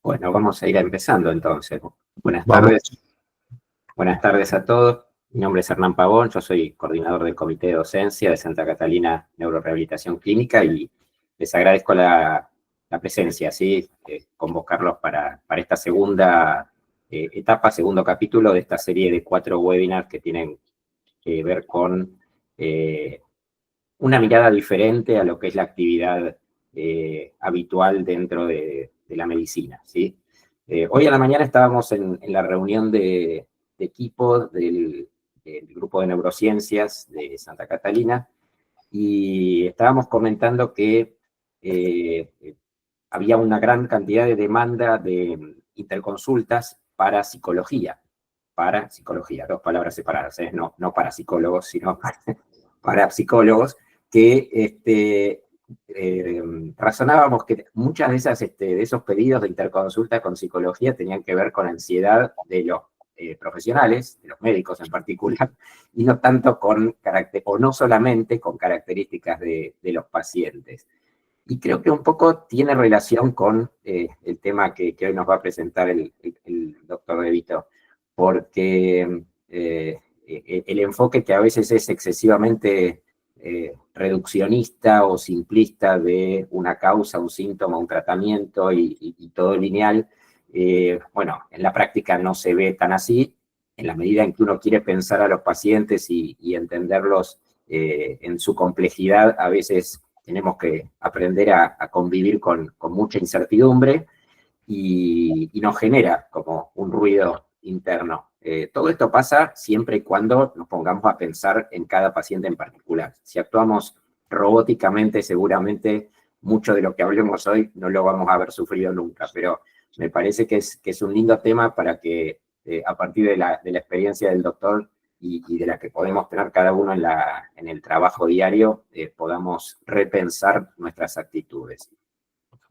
Bueno, vamos a ir empezando entonces. Buenas Vamos. tardes. Buenas tardes a todos. Mi nombre es Hernán Pavón, yo soy coordinador del Comité de Docencia de Santa Catalina Neurorehabilitación Clínica y les agradezco la presencia, ¿sí? Convocarlos para esta segunda etapa, segundo capítulo de esta serie de 4 webinars que tienen que ver con una mirada diferente a lo que es la actividad habitual dentro de la medicina, ¿sí? Hoy a la mañana estábamos en la reunión de equipo del grupo de neurociencias de Santa Catalina y estábamos comentando que había una gran cantidad de demanda de interconsultas para psicología, dos palabras separadas, no para psicólogos, sino para psicólogos, que razonábamos que muchas de esos pedidos de interconsulta con psicología tenían que ver con ansiedad de los profesionales, de los médicos en particular, y no tanto o no solamente con características de los pacientes. Y creo que un poco tiene relación con el tema que hoy nos va a presentar el doctor De Vito, porque el enfoque que a veces es excesivamente reduccionista o simplista de una causa, un síntoma, un tratamiento y todo lineal, bueno, en la práctica no se ve tan así. En la medida en que uno quiere pensar a los pacientes y entenderlos en su complejidad, a veces tenemos que aprender a convivir con mucha incertidumbre y nos genera como un ruido interno. Todo esto pasa siempre y cuando nos pongamos a pensar en cada paciente en particular. Si actuamos robóticamente, seguramente mucho de lo que hablemos hoy no lo vamos a haber sufrido nunca, pero me parece que es un lindo tema para que a partir de la experiencia del doctor y de la que podemos tener cada uno en el trabajo diario, podamos repensar nuestras actitudes.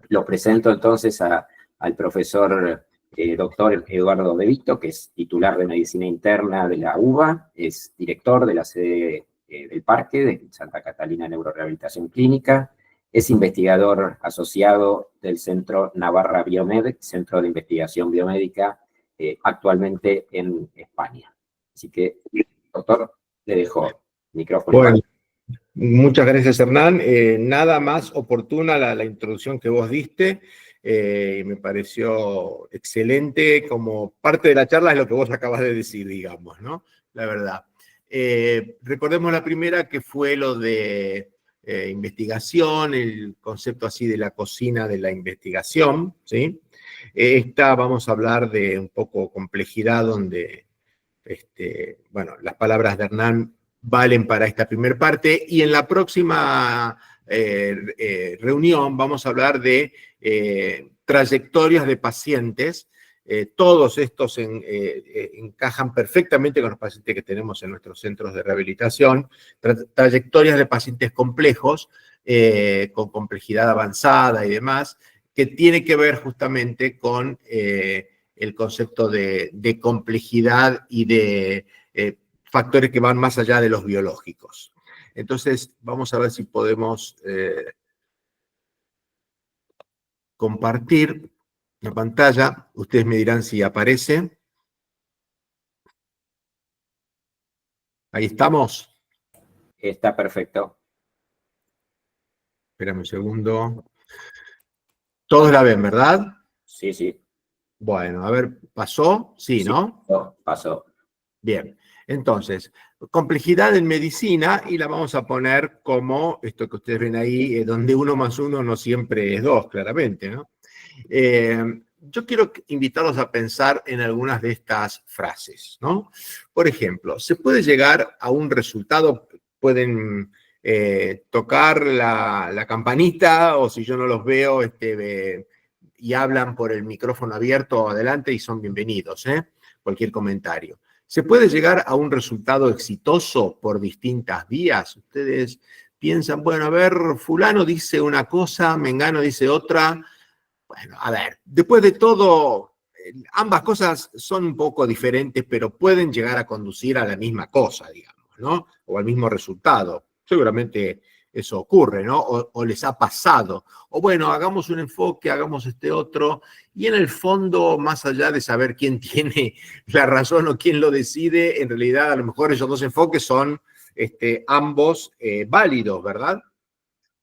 Lo presento entonces al profesor doctor Eduardo De Vito, que es titular de Medicina Interna de la UBA, es director de la sede del Parque de Santa Catalina Neurorehabilitación Clínica, es investigador asociado del Centro Navarra Biomed, Centro de Investigación Biomédica, actualmente en España. Así que, doctor, le dejo el micrófono. Bueno, muchas gracias, Hernán. Nada más oportuna la introducción que vos diste. Me pareció excelente. Como parte de la charla es lo que vos acabas de decir, digamos, ¿no? La verdad. Recordemos la primera, que fue lo de investigación, el concepto así de la cocina de la investigación, ¿sí? Esta vamos a hablar de un poco complejidad, donde bueno, las palabras de Hernán valen para esta primera parte, y en la próxima reunión vamos a hablar de trayectorias de pacientes. Todos estos encajan perfectamente con los pacientes que tenemos en nuestros centros de rehabilitación, trayectorias de pacientes complejos, con complejidad avanzada y demás, que tiene que ver justamente con el concepto de complejidad y de factores que van más allá de los biológicos. Entonces, vamos a ver si podemos compartir la pantalla. Ustedes me dirán si aparece. Ahí estamos. Está perfecto. Espérame un segundo. Todos la ven, ¿verdad? Sí, sí. Bueno, a ver, ¿pasó? Sí, ¿no? Pasó. Bien, entonces, complejidad en medicina, y la vamos a poner como esto que ustedes ven ahí, donde 1 más 1 no siempre es 2, claramente, ¿no? Yo quiero invitarlos a pensar en algunas de estas frases, ¿no? Por ejemplo, se puede llegar a un resultado, pueden tocar la campanita, o si yo no los veo, y hablan por el micrófono abierto, adelante, y son bienvenidos, cualquier comentario. ¿Se puede llegar a un resultado exitoso por distintas vías? Ustedes piensan, bueno, a ver, fulano dice una cosa, mengano dice otra. Bueno, a ver, después de todo, ambas cosas son un poco diferentes, pero pueden llegar a conducir a la misma cosa, digamos, ¿no? O al mismo resultado. Seguramente eso ocurre, ¿no? O les ha pasado. O bueno, hagamos un enfoque, hagamos este otro, y en el fondo, más allá de saber quién tiene la razón o quién lo decide, en realidad a lo mejor esos dos enfoques son ambos válidos, ¿verdad?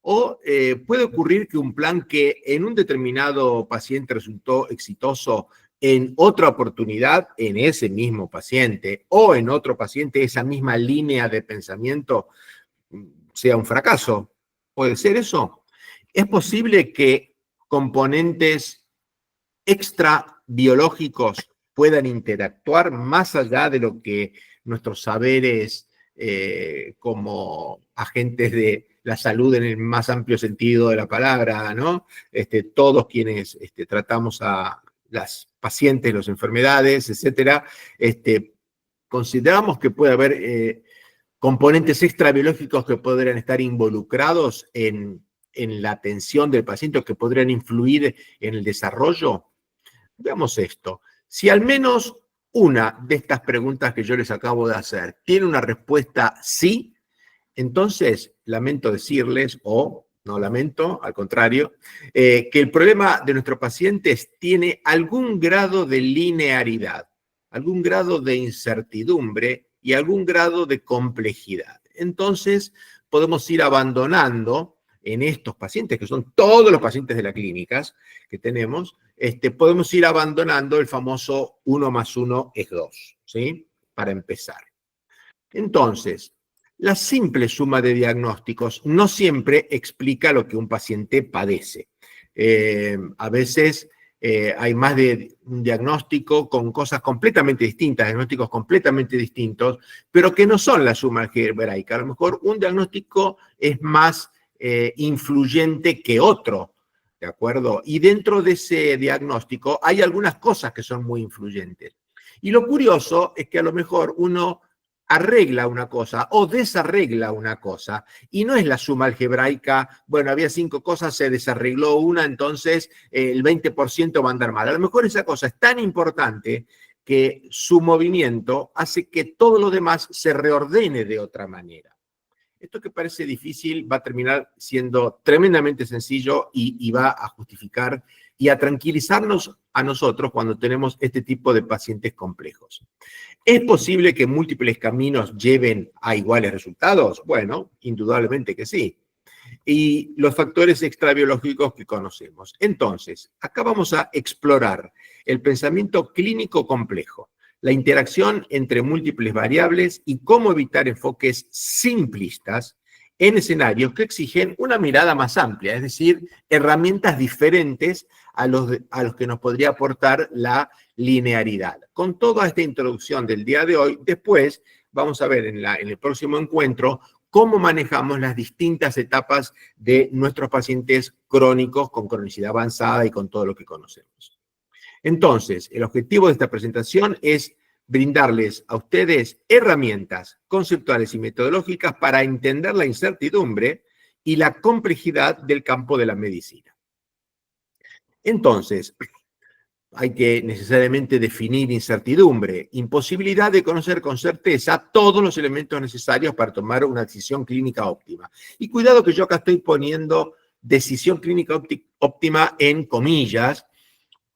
O puede ocurrir que un plan que en un determinado paciente resultó exitoso, en otra oportunidad, en ese mismo paciente, o en otro paciente, esa misma línea de pensamiento sea un fracaso. ¿Puede ser eso? ¿Es posible que componentes extrabiológicos puedan interactuar más allá de lo que nuestros saberes como agentes de la salud en el más amplio sentido de la palabra, ¿no? Todos quienes tratamos a las pacientes, las enfermedades, etcétera, consideramos que puede haber componentes extrabiológicos que podrían estar involucrados en la atención del paciente o que podrían influir en el desarrollo. Veamos esto. Si al menos una de estas preguntas que yo les acabo de hacer tiene una respuesta sí, entonces lamento decirles, o no lamento, al contrario, que el problema de nuestros pacientes tiene algún grado de linearidad, algún grado de incertidumbre y algún grado de complejidad. Entonces podemos ir abandonando en estos pacientes, que son todos los pacientes de las clínicas que tenemos, podemos ir abandonando el famoso 1 más 1 es 2, ¿sí? Para empezar. Entonces, la simple suma de diagnósticos no siempre explica lo que un paciente padece. A veces hay más de un diagnóstico con cosas completamente distintas, diagnósticos completamente distintos, pero que no son la suma algebraica. A lo mejor un diagnóstico es más influyente que otro, ¿de acuerdo? Y dentro de ese diagnóstico hay algunas cosas que son muy influyentes. Y lo curioso es que a lo mejor uno arregla una cosa o desarregla una cosa, y no es la suma algebraica, bueno, había 5 cosas, se desarregló una, entonces el 20% va a andar mal. A lo mejor esa cosa es tan importante que su movimiento hace que todo lo demás se reordene de otra manera. Esto que parece difícil va a terminar siendo tremendamente sencillo y va a justificar y a tranquilizarnos a nosotros cuando tenemos este tipo de pacientes complejos. ¿Es posible que múltiples caminos lleven a iguales resultados? Bueno, indudablemente que sí. Y los factores extrabiológicos que conocemos. Entonces, acá vamos a explorar el pensamiento clínico complejo, la interacción entre múltiples variables y cómo evitar enfoques simplistas en escenarios que exigen una mirada más amplia, es decir, herramientas diferentes a los que nos podría aportar la linearidad. Con toda esta introducción del día de hoy, después vamos a ver en el próximo encuentro cómo manejamos las distintas etapas de nuestros pacientes crónicos con cronicidad avanzada y con todo lo que conocemos. Entonces, el objetivo de esta presentación es brindarles a ustedes herramientas conceptuales y metodológicas para entender la incertidumbre y la complejidad del campo de la medicina. Entonces, hay que necesariamente definir incertidumbre, imposibilidad de conocer con certeza todos los elementos necesarios para tomar una decisión clínica óptima. Y cuidado que yo acá estoy poniendo decisión clínica óptima en comillas,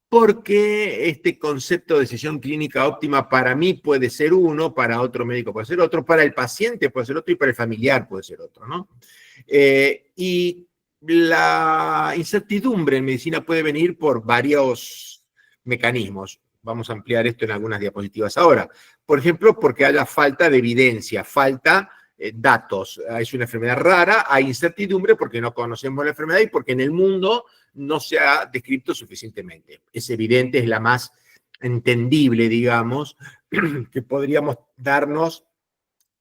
porque este concepto de decisión clínica óptima para mí puede ser uno, para otro médico puede ser otro, para el paciente puede ser otro y para el familiar puede ser otro, ¿no? Y la incertidumbre en medicina puede venir por varios mecanismos. Vamos a ampliar esto en algunas diapositivas ahora. Por ejemplo, porque haya falta de evidencia, falta datos. Es una enfermedad rara, hay incertidumbre porque no conocemos la enfermedad y porque en el mundo no se ha descrito suficientemente. Es evidente, es la más entendible, digamos, que podríamos darnos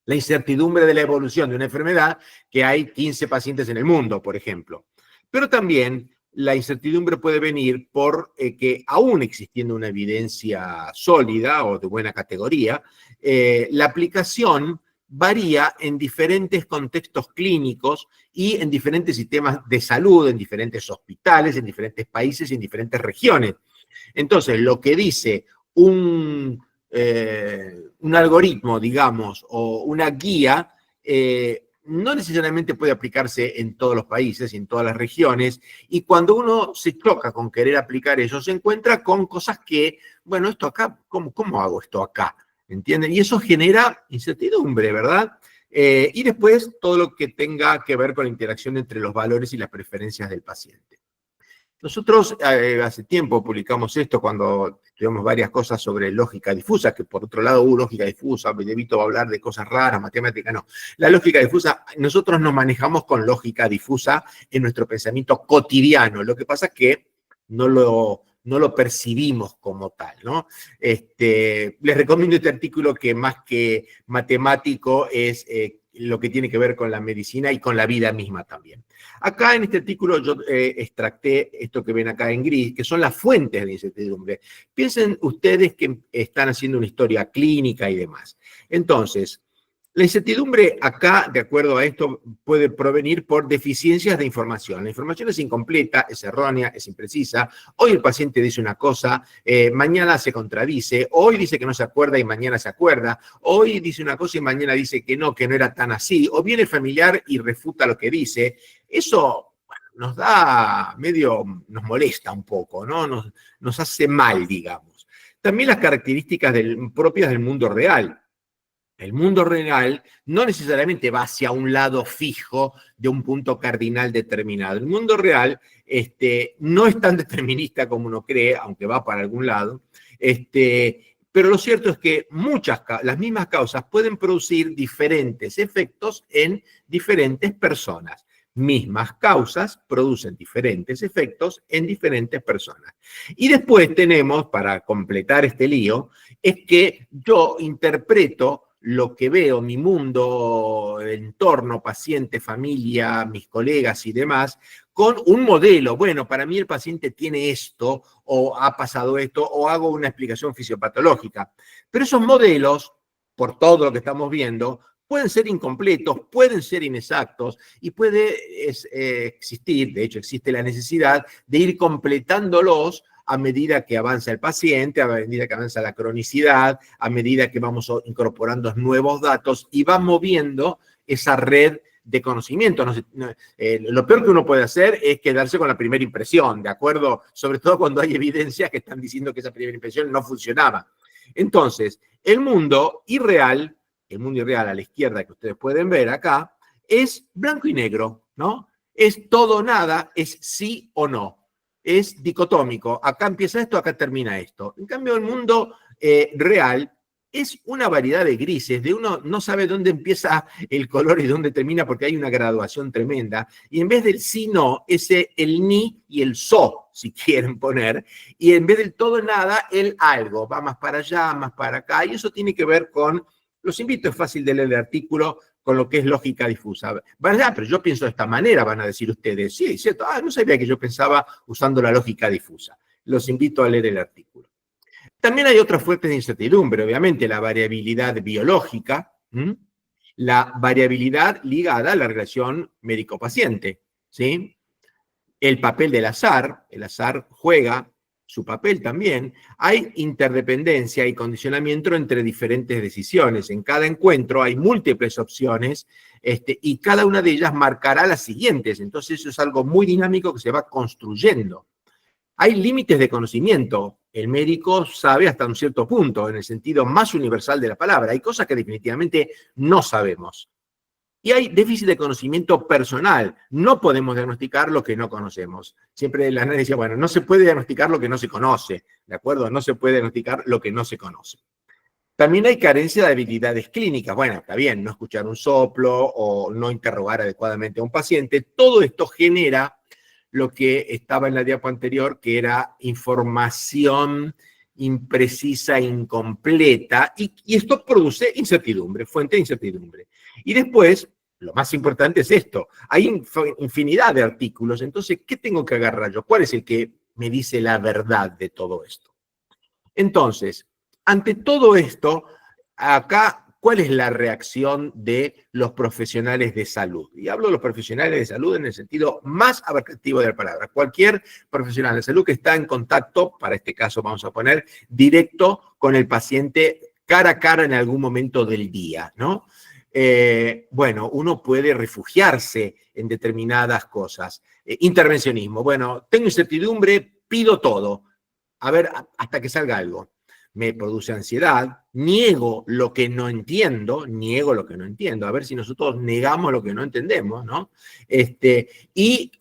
la incertidumbre de la evolución de una enfermedad, que hay 15 pacientes en el mundo, por ejemplo. Pero también la incertidumbre puede venir por que aún existiendo una evidencia sólida o de buena categoría, la aplicación varía en diferentes contextos clínicos y en diferentes sistemas de salud, en diferentes hospitales, en diferentes países y en diferentes regiones. Entonces, lo que dice un algoritmo, digamos, o una guía, no necesariamente puede aplicarse en todos los países y en todas las regiones, y cuando uno se choca con querer aplicar eso, se encuentra con cosas que, bueno, esto acá, ¿cómo hago esto acá? ¿Entienden? Y eso genera incertidumbre, ¿verdad? Y después todo lo que tenga que ver con la interacción entre los valores y las preferencias del paciente. Nosotros hace tiempo publicamos esto cuando estudiamos varias cosas sobre lógica difusa, que por otro lado lógica difusa, Benedito va a hablar de cosas raras, matemática, no. La lógica difusa, nosotros nos manejamos con lógica difusa en nuestro pensamiento cotidiano, lo que pasa es que no lo percibimos como tal, ¿no? Les recomiendo este artículo que más que matemático es lo que tiene que ver con la medicina y con la vida misma también. Acá en este artículo yo extracté esto que ven acá en gris, que son las fuentes de incertidumbre. Piensen ustedes que están haciendo una historia clínica y demás. Entonces, la incertidumbre acá, de acuerdo a esto, puede provenir por deficiencias de información. La información es incompleta, es errónea, es imprecisa. Hoy el paciente dice una cosa, mañana se contradice, hoy dice que no se acuerda y mañana se acuerda, hoy dice una cosa y mañana dice que no era tan así, o viene el familiar y refuta lo que dice. Eso, bueno, nos molesta un poco, ¿no? Nos hace mal, digamos. También las características propias del mundo real. El mundo real no necesariamente va hacia un lado fijo de un punto cardinal determinado. El mundo real no es tan determinista como uno cree, aunque va para algún lado, pero lo cierto es que las mismas causas pueden producir diferentes efectos en diferentes personas. Mismas causas producen diferentes efectos en diferentes personas. Y después tenemos, para completar este lío, es que yo interpreto lo que veo, mi mundo, entorno, paciente, familia, mis colegas y demás, con un modelo. Bueno, para mí el paciente tiene esto, o ha pasado esto, o hago una explicación fisiopatológica. Pero esos modelos, por todo lo que estamos viendo, pueden ser incompletos, pueden ser inexactos, y puede existir, de hecho existe la necesidad de ir completándolos a medida que avanza el paciente, a medida que avanza la cronicidad, a medida que vamos incorporando nuevos datos y va moviendo esa red de conocimiento. Lo peor que uno puede hacer es quedarse con la primera impresión, ¿de acuerdo? Sobre todo cuando hay evidencias que están diciendo que esa primera impresión no funcionaba. Entonces, el mundo irreal a la izquierda que ustedes pueden ver acá, es blanco y negro, ¿no? Es todo o nada, es sí o no. Es dicotómico, acá empieza esto, acá termina esto. En cambio, el mundo real es una variedad de grises, de uno no sabe dónde empieza el color y dónde termina porque hay una graduación tremenda, y en vez del sí, no, es el ni y el so, si quieren poner, y en vez del todo nada, el algo, va más para allá, más para acá, y eso tiene que ver con, los invito, es fácil de leer el artículo, con lo que es lógica difusa. Pero yo pienso de esta manera, van a decir ustedes. Sí, cierto. No sabía que yo pensaba usando la lógica difusa. Los invito a leer el artículo. También hay otras fuentes de incertidumbre, obviamente, la variabilidad biológica, la variabilidad ligada a la relación médico-paciente, ¿sí? El papel del azar, el azar juega su papel también. Hay interdependencia y condicionamiento entre diferentes decisiones. En cada encuentro hay múltiples opciones y cada una de ellas marcará las siguientes. Entonces eso es algo muy dinámico que se va construyendo. Hay límites de conocimiento. El médico sabe hasta un cierto punto, en el sentido más universal de la palabra. Hay cosas que definitivamente no sabemos. Y hay déficit de conocimiento personal. No podemos diagnosticar lo que no conocemos. Siempre la gente decía, bueno, no se puede diagnosticar lo que no se conoce, ¿de acuerdo? No se puede diagnosticar lo que no se conoce. También hay carencia de habilidades clínicas. Bueno, está bien, no escuchar un soplo o no interrogar adecuadamente a un paciente. Todo esto genera lo que estaba en la diapo anterior, que era información imprecisa, incompleta, y esto produce incertidumbre, fuente de incertidumbre. Y después, lo más importante es esto, hay infinidad de artículos, entonces, ¿qué tengo que agarrar yo? ¿Cuál es el que me dice la verdad de todo esto? Entonces, ante todo esto, acá, ¿cuál es la reacción de los profesionales de salud? Y hablo de los profesionales de salud en el sentido más abarcativo de la palabra. Cualquier profesional de salud que está en contacto, para este caso vamos a poner, directo con el paciente cara a cara en algún momento del día, ¿no? bueno, uno puede refugiarse en determinadas cosas. Intervencionismo. Bueno, tengo incertidumbre, pido todo. A ver, hasta que salga algo. Me produce ansiedad, niego lo que no entiendo. A ver si nosotros negamos lo que no entendemos, ¿no? Y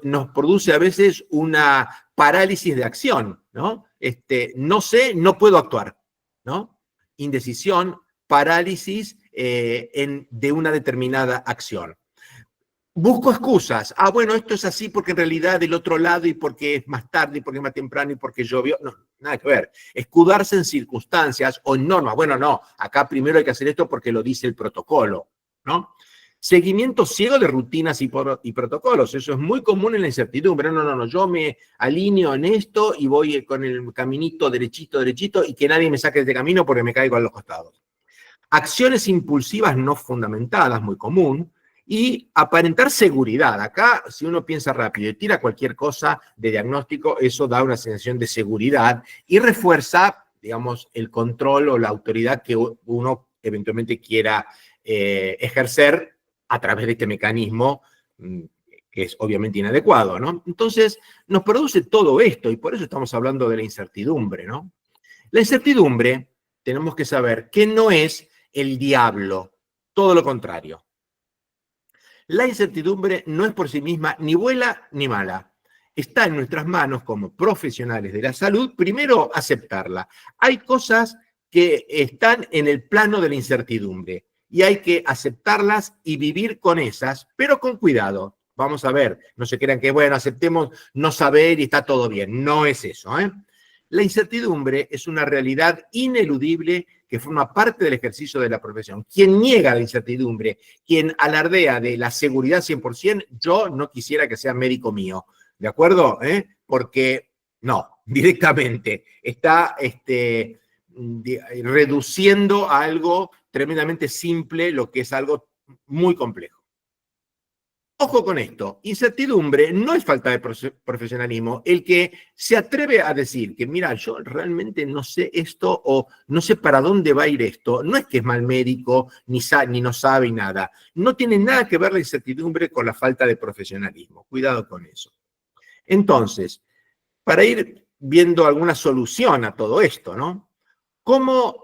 nos produce a veces una parálisis de acción, ¿no? No sé, no puedo actuar, ¿no? Indecisión, parálisis de una determinada acción. Busco excusas. Ah, bueno, esto es así porque en realidad del otro lado y porque es más tarde y porque es más temprano y porque llovió. No, nada que ver. Escudarse en circunstancias o en normas. Bueno, no, acá primero hay que hacer esto porque lo dice el protocolo, ¿no? Seguimiento ciego de rutinas y protocolos. Eso es muy común en la incertidumbre. No, yo me alineo en esto y voy con el caminito derechito y que nadie me saque de este camino porque me caigo a los costados. Acciones impulsivas no fundamentadas, muy común. Y aparentar seguridad. Acá, si uno piensa rápido y tira cualquier cosa de diagnóstico, eso da una sensación de seguridad y refuerza, digamos, el control o la autoridad que uno eventualmente quiera ejercer a través de este mecanismo que es obviamente inadecuado, ¿no? Entonces, nos produce todo esto y por eso estamos hablando de la incertidumbre, ¿no? La incertidumbre, tenemos que saber que no es el diablo, todo lo contrario. La incertidumbre no es por sí misma ni buena ni mala. Está en nuestras manos como profesionales de la salud, primero aceptarla. Hay cosas que están en el plano de la incertidumbre y hay que aceptarlas y vivir con esas, pero con cuidado. Vamos a ver, no se crean que, bueno, aceptemos no saber y está todo bien. No es eso, ¿eh? La incertidumbre es una realidad ineludible que forma parte del ejercicio de la profesión. Quien niega la incertidumbre, quien alardea de la seguridad 100%, yo no quisiera que sea médico mío, ¿de acuerdo? Porque no, directamente está reduciendo a algo tremendamente simple lo que es algo muy complejo. Ojo con esto, incertidumbre no es falta de profesionalismo. El que se atreve a decir que, mira, yo realmente no sé esto o no sé para dónde va a ir esto, no es que es mal médico, ni no sabe nada. No tiene nada que ver la incertidumbre con la falta de profesionalismo. Cuidado con eso. Entonces, para ir viendo alguna solución a todo esto, ¿no? ¿Cómo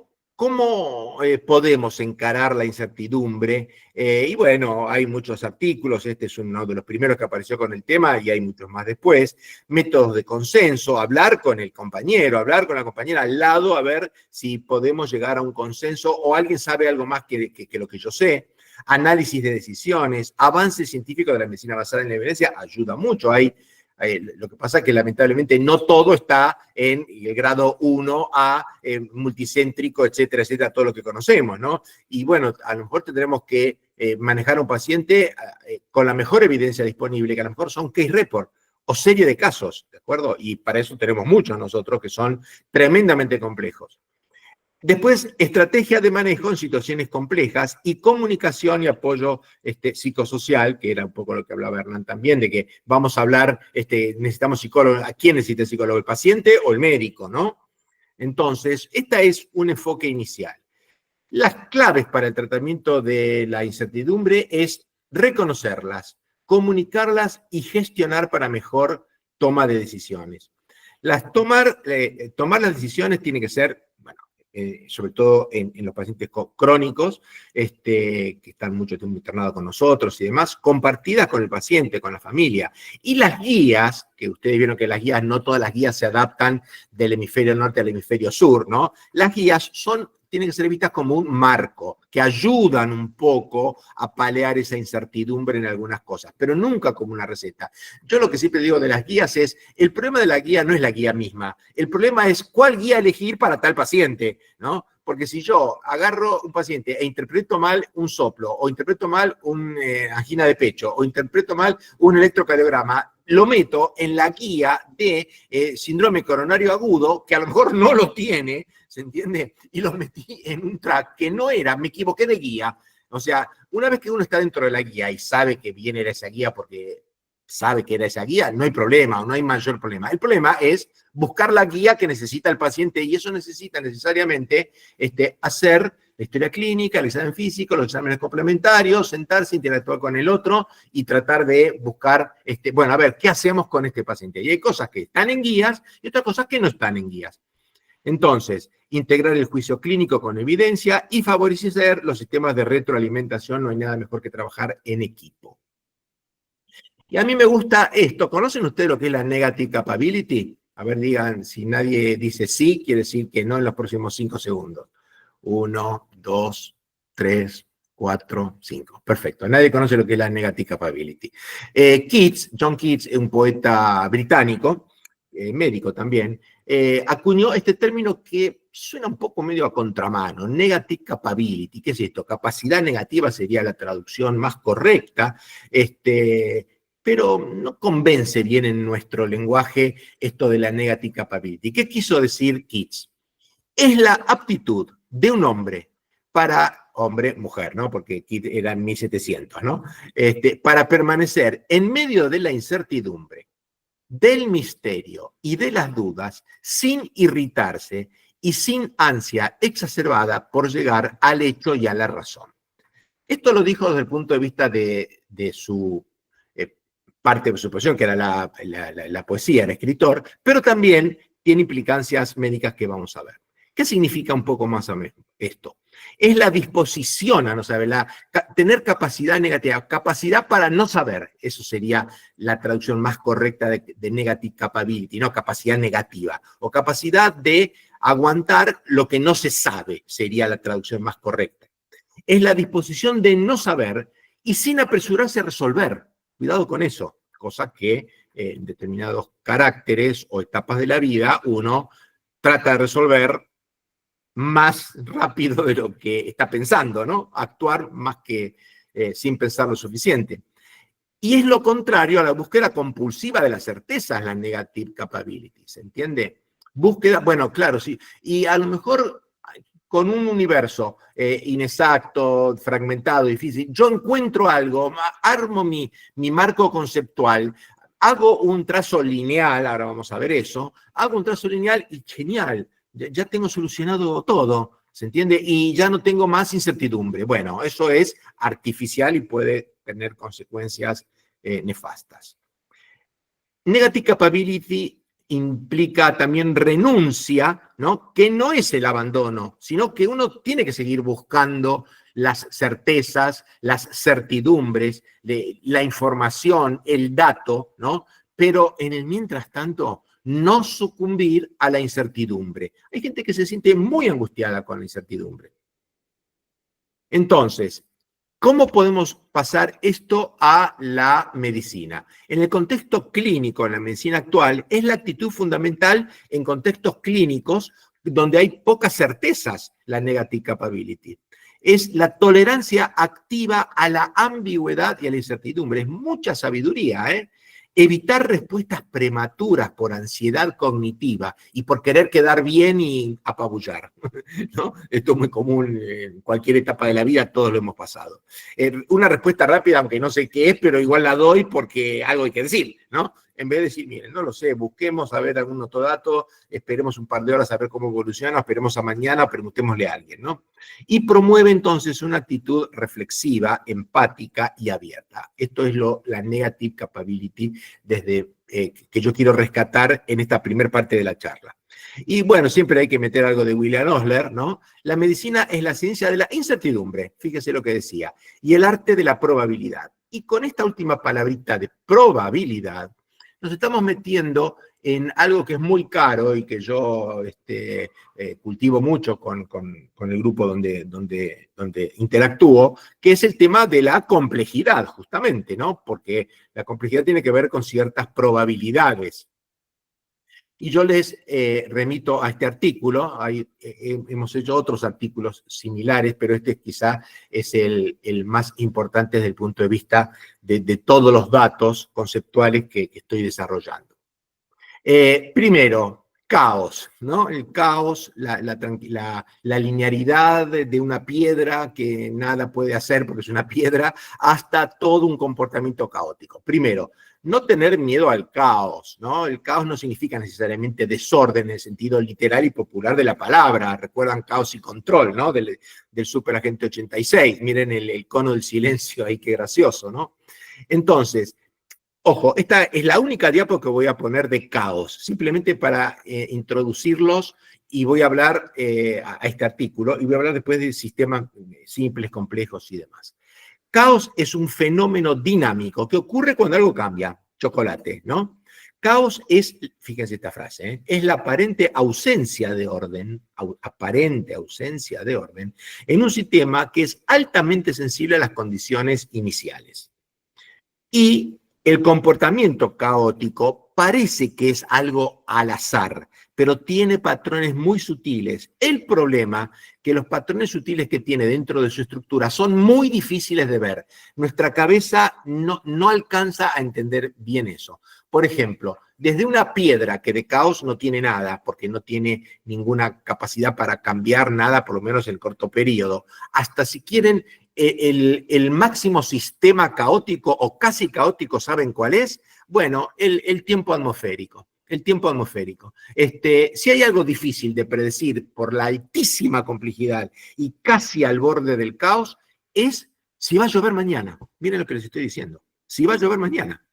podemos encarar la incertidumbre? Y bueno, hay muchos artículos, este es uno de los primeros que apareció con el tema y hay muchos más después. Métodos de consenso, hablar con el compañero, hablar con la compañera al lado, a ver si podemos llegar a un consenso o alguien sabe algo más que lo que yo sé. Análisis de decisiones, avance científico de la medicina basada en la evidencia, ayuda mucho. Lo que pasa es que lamentablemente no todo está en el grado 1A, multicéntrico, etcétera, etcétera, todo lo que conocemos, ¿no? Y bueno, a lo mejor tendremos que manejar a un paciente con la mejor evidencia disponible, que a lo mejor son case report o serie de casos, ¿de acuerdo? Y para eso tenemos muchos nosotros que son tremendamente complejos. Después, estrategia de manejo en situaciones complejas y comunicación y apoyo psicosocial, que era un poco lo que hablaba Hernán también, de que vamos a hablar, necesitamos psicólogo. ¿A quién necesita el psicólogo? ¿El paciente o el médico, no? Entonces, este es un enfoque inicial. Las claves para el tratamiento de la incertidumbre es reconocerlas, comunicarlas y gestionar para mejor toma de decisiones. Tomar las decisiones tiene que ser, sobre todo en los pacientes crónicos, que están mucho tiempo internados con nosotros y demás, compartidas con el paciente, con la familia. Y las guías, que ustedes vieron que las guías, no todas las guías se adaptan del hemisferio norte al hemisferio sur, ¿no? Las guías tienen que ser vistas como un marco, que ayudan un poco a paliar esa incertidumbre en algunas cosas, pero nunca como una receta. Yo lo que siempre digo de las guías es, el problema de la guía no es la guía misma, el problema es cuál guía elegir para tal paciente, ¿no? Porque si yo agarro un paciente e interpreto mal un soplo, o interpreto mal una angina de pecho, o interpreto mal un electrocardiograma, lo meto en la guía de síndrome coronario agudo, que a lo mejor no lo tiene, ¿se entiende? Y lo metí en un track que no era, me equivoqué de guía. O sea, una vez que uno está dentro de la guía y sabe que bien era esa guía porque sabe que era esa guía, no hay problema o no hay mayor problema. El problema es buscar la guía que necesita el paciente y eso necesita necesariamente hacer la historia clínica, el examen físico, los exámenes complementarios, sentarse, interactuar con el otro y tratar de buscar, bueno, a ver, ¿qué hacemos con este paciente? Y hay cosas que están en guías y otras cosas que no están en guías. Entonces, integrar el juicio clínico con evidencia y favorecer los sistemas de retroalimentación. No hay nada mejor que trabajar en equipo. Y a mí me gusta esto. ¿Conocen ustedes lo que es la negative capability? A ver, digan, si nadie dice sí, quiere decir que no en los próximos 5 segundos. 1, 2, 3, 4, 5. Perfecto. Nadie conoce lo que es la negative capability. John Keats, un poeta británico, médico también, acuñó este término que suena un poco medio a contramano, negative capability. ¿Qué es esto? Capacidad negativa sería la traducción más correcta, pero no convence bien en nuestro lenguaje esto de la negative capability. ¿Qué quiso decir Keats? Es la aptitud de un hombre mujer, ¿no? Porque Keats era en 1700, ¿no? Para permanecer en medio de la incertidumbre, del misterio y de las dudas, sin irritarse y sin ansia exacerbada por llegar al hecho y a la razón. Esto lo dijo desde el punto de vista de su parte de su profesión, que era la poesía, era escritor, pero también tiene implicancias médicas que vamos a ver. ¿Qué significa un poco más esto? Es la disposición a no saber, tener capacidad negativa, capacidad para no saber. Eso sería la traducción más correcta de negative capability, no capacidad negativa, o capacidad de aguantar lo que no se sabe, sería la traducción más correcta. Es la disposición de no saber y sin apresurarse a resolver. Cuidado con eso, cosa que en determinados caracteres o etapas de la vida uno trata de resolver más rápido de lo que está pensando, ¿no? Actuar más que sin pensar lo suficiente. Y es lo contrario a la búsqueda compulsiva de la certeza, es la negative capability, ¿se entiende? Búsqueda, bueno, claro, sí, y a lo mejor con un universo inexacto, fragmentado, difícil, yo encuentro algo, armo mi marco conceptual, hago un trazo lineal, ahora vamos a ver eso, hago un trazo lineal y genial, ya tengo solucionado todo, ¿se entiende? Y ya no tengo más incertidumbre. Bueno, eso es artificial y puede tener consecuencias nefastas. Negative capability implica también renuncia, ¿no? Que no es el abandono, sino que uno tiene que seguir buscando las certezas, las certidumbres, la información, el dato, ¿no? Pero en el mientras tanto, no sucumbir a la incertidumbre. Hay gente que se siente muy angustiada con la incertidumbre. Entonces, ¿cómo podemos pasar esto a la medicina? En el contexto clínico, en la medicina actual, es la actitud fundamental en contextos clínicos donde hay pocas certezas, la negative capability. Es la tolerancia activa a la ambigüedad y a la incertidumbre. Es mucha sabiduría, ¿eh? Evitar respuestas prematuras por ansiedad cognitiva y por querer quedar bien y apabullar, ¿no? Esto es muy común en cualquier etapa de la vida, todos lo hemos pasado. Una respuesta rápida, aunque no sé qué es, pero igual la doy porque algo hay que decir, ¿no? En vez de decir, miren, no lo sé, busquemos a ver algún otro dato, esperemos un par de horas a ver cómo evoluciona, esperemos a mañana, preguntémosle a alguien, ¿no? Y promueve entonces una actitud reflexiva, empática y abierta. Esto es la negative capability que yo quiero rescatar en esta primera parte de la charla. Y bueno, siempre hay que meter algo de William Osler, ¿no? La medicina es la ciencia de la incertidumbre, fíjese lo que decía, y el arte de la probabilidad. Y con esta última palabrita de probabilidad, nos estamos metiendo en algo que es muy caro y que yo cultivo mucho con el grupo donde interactúo, que es el tema de la complejidad, justamente, ¿no? Porque la complejidad tiene que ver con ciertas probabilidades. Y yo les remito a este artículo, hemos hecho otros artículos similares, pero este quizá es el más importante desde el punto de vista de todos los datos conceptuales que estoy desarrollando. Primero, caos, ¿no? El caos, la linearidad de una piedra que nada puede hacer porque es una piedra, hasta todo un comportamiento caótico. Primero, no tener miedo al caos, ¿no? El caos no significa necesariamente desorden en el sentido literal y popular de la palabra. Recuerdan Caos y Control, ¿no? Del Superagente 86. Miren el cono del silencio ahí, qué gracioso, ¿no? Entonces, ojo, esta es la única diapo que voy a poner de caos, simplemente para introducirlos, y voy a hablar a este artículo, y voy a hablar después de sistemas simples, complejos y demás. Caos es un fenómeno dinámico que ocurre cuando algo cambia. Chocolate, ¿no? Caos es, fíjense esta frase, es la aparente ausencia de orden, en un sistema que es altamente sensible a las condiciones iniciales. Y el comportamiento caótico parece que es algo al azar, pero tiene patrones muy sutiles. El problema es que los patrones sutiles que tiene dentro de su estructura son muy difíciles de ver. Nuestra cabeza no alcanza a entender bien eso. Por ejemplo, desde una piedra que de caos no tiene nada, porque no tiene ninguna capacidad para cambiar nada, por lo menos en el corto periodo, hasta si quieren el máximo sistema caótico o casi caótico, ¿saben cuál es? Bueno, el tiempo atmosférico. El tiempo atmosférico. Si hay algo difícil de predecir por la altísima complejidad y casi al borde del caos, es si va a llover mañana. Miren lo que les estoy diciendo. Si va a llover mañana.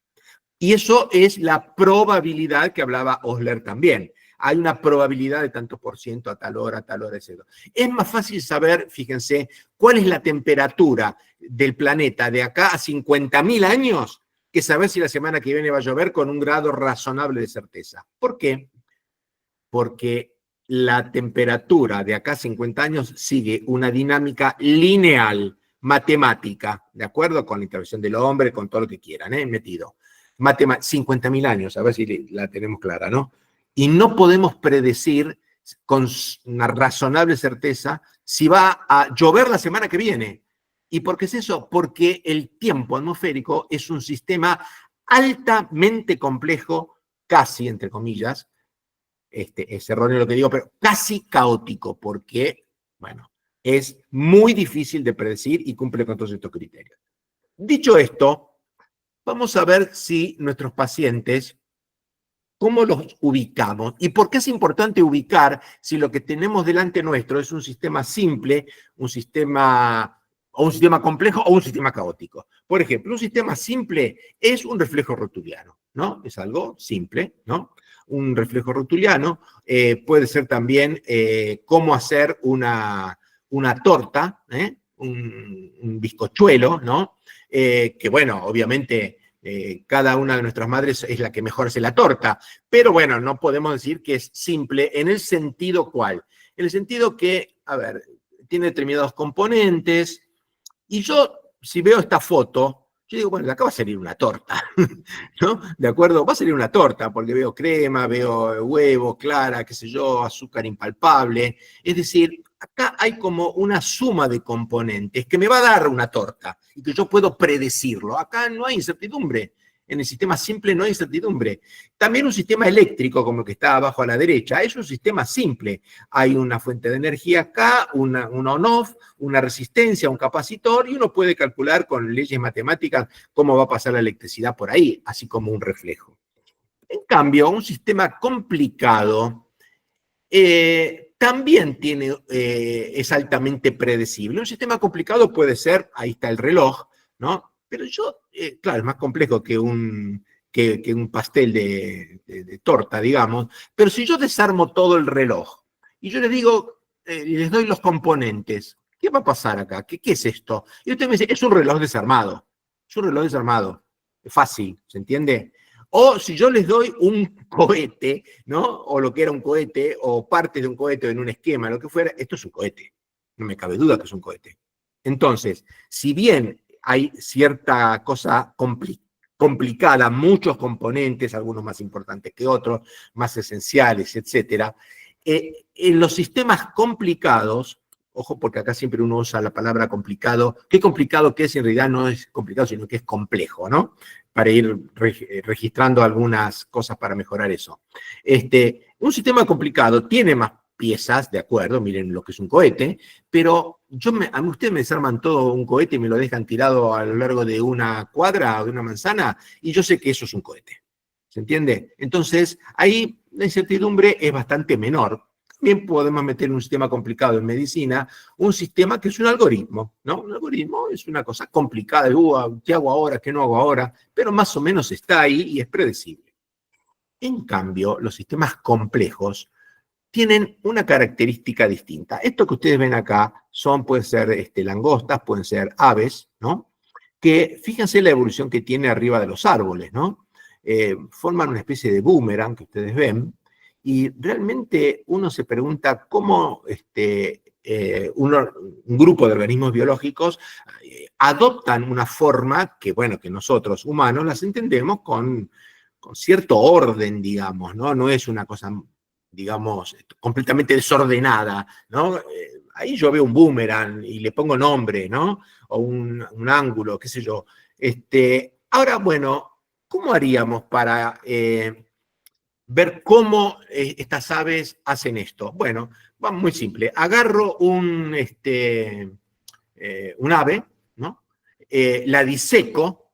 Y eso es la probabilidad que hablaba Osler también. Hay una probabilidad de tanto por ciento a tal hora, etc. Es más fácil saber, fíjense, cuál es la temperatura del planeta de acá a 50.000 años que saber si la semana que viene va a llover con un grado razonable de certeza. ¿Por qué? Porque la temperatura de acá a 50 años sigue una dinámica lineal, matemática, ¿de acuerdo? Con la intervención del hombre, con todo lo que quieran, metido. 50.000 años, a ver si la tenemos clara, ¿no? Y no podemos predecir con una razonable certeza si va a llover la semana que viene. ¿Y por qué es eso? Porque el tiempo atmosférico es un sistema altamente complejo, casi, entre comillas, es erróneo lo que digo, pero casi caótico, porque, bueno, es muy difícil de predecir y cumple con todos estos criterios. Dicho esto, vamos a ver si nuestros pacientes, ¿cómo los ubicamos? ¿Y por qué es importante ubicar si lo que tenemos delante nuestro es un sistema simple, un sistema complejo o un sistema caótico? Por ejemplo, un sistema simple es un reflejo rotuliano, ¿no? Es algo simple, ¿no? Un reflejo rotuliano puede ser también cómo hacer una torta, un bizcochuelo, ¿no? Que bueno, obviamente cada una de nuestras madres es la que mejor hace la torta, pero bueno, no podemos decir que es simple en el sentido ¿cuál? En el sentido que, a ver, tiene determinados componentes, y yo, si veo esta foto, yo digo, bueno, de acá va a salir una torta, ¿no? ¿De acuerdo? Va a salir una torta, porque veo crema, veo huevo, clara, qué sé yo, azúcar impalpable. Es decir, acá hay como una suma de componentes que me va a dar una torta y que yo puedo predecirlo. Acá no hay incertidumbre. En el sistema simple no hay incertidumbre. También un sistema eléctrico, como el que está abajo a la derecha, es un sistema simple. Hay una fuente de energía acá, un on-off, una resistencia, un capacitor, y uno puede calcular con leyes matemáticas cómo va a pasar la electricidad por ahí, así como un reflejo. En cambio, un sistema complicado también es altamente predecible. Un sistema complicado puede ser, ahí está el reloj, ¿no? Pero claro, es más complejo que un pastel de torta, digamos. Pero si yo desarmo todo el reloj y yo les digo, les doy los componentes, ¿qué va a pasar acá? ¿Qué es esto? Y usted me dice, es un reloj desarmado. Es un reloj desarmado. Es fácil, ¿se entiende? O si yo les doy un cohete, ¿no? O lo que era un cohete, o parte de un cohete en un esquema, lo que fuera, esto es un cohete. No me cabe duda que es un cohete. Entonces, si bien hay cierta cosa complicada, muchos componentes, algunos más importantes que otros, más esenciales, etc. En los sistemas complicados, ojo, porque acá siempre uno usa la palabra complicado, qué complicado que es, en realidad no es complicado, sino que es complejo, ¿no? Para ir registrando algunas cosas para mejorar eso. Un sistema complicado tiene más piezas, de acuerdo, miren lo que es un cohete, pero a mí ustedes me desarman todo un cohete y me lo dejan tirado a lo largo de una cuadra o de una manzana, y yo sé que eso es un cohete. ¿Se entiende? Entonces, ahí la incertidumbre es bastante menor. También podemos meter en un sistema complicado en medicina, un sistema que es un algoritmo, ¿no? Un algoritmo es una cosa complicada, ¿qué hago ahora? ¿Qué no hago ahora? Pero más o menos está ahí y es predecible. En cambio, los sistemas complejos tienen una característica distinta. Esto que ustedes ven acá pueden ser langostas, pueden ser aves, ¿no? Que fíjense la evolución que tiene arriba de los árboles, ¿no? Forman una especie de boomerang que ustedes ven, y realmente uno se pregunta cómo un grupo de organismos biológicos adoptan una forma que, bueno, que nosotros humanos las entendemos con cierto orden, digamos, ¿no? No es una cosa, digamos, completamente desordenada, ¿no? Ahí yo veo un boomerang y le pongo nombre, ¿no? O un ángulo, qué sé yo. Ahora, bueno, ¿cómo haríamos para ver cómo estas aves hacen esto? Bueno, va muy simple. Agarro un ave, ¿no? La diseco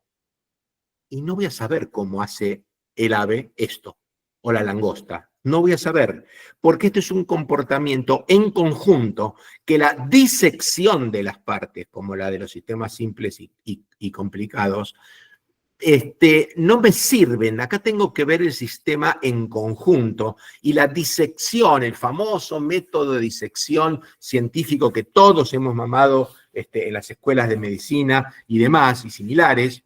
y no voy a saber cómo hace el ave esto, o la langosta. No voy a saber, porque esto es un comportamiento en conjunto que la disección de las partes, como la de los sistemas simples y complicados, no me sirven. Acá tengo que ver el sistema en conjunto y la disección, el famoso método de disección científico que todos hemos mamado en las escuelas de medicina y demás y similares.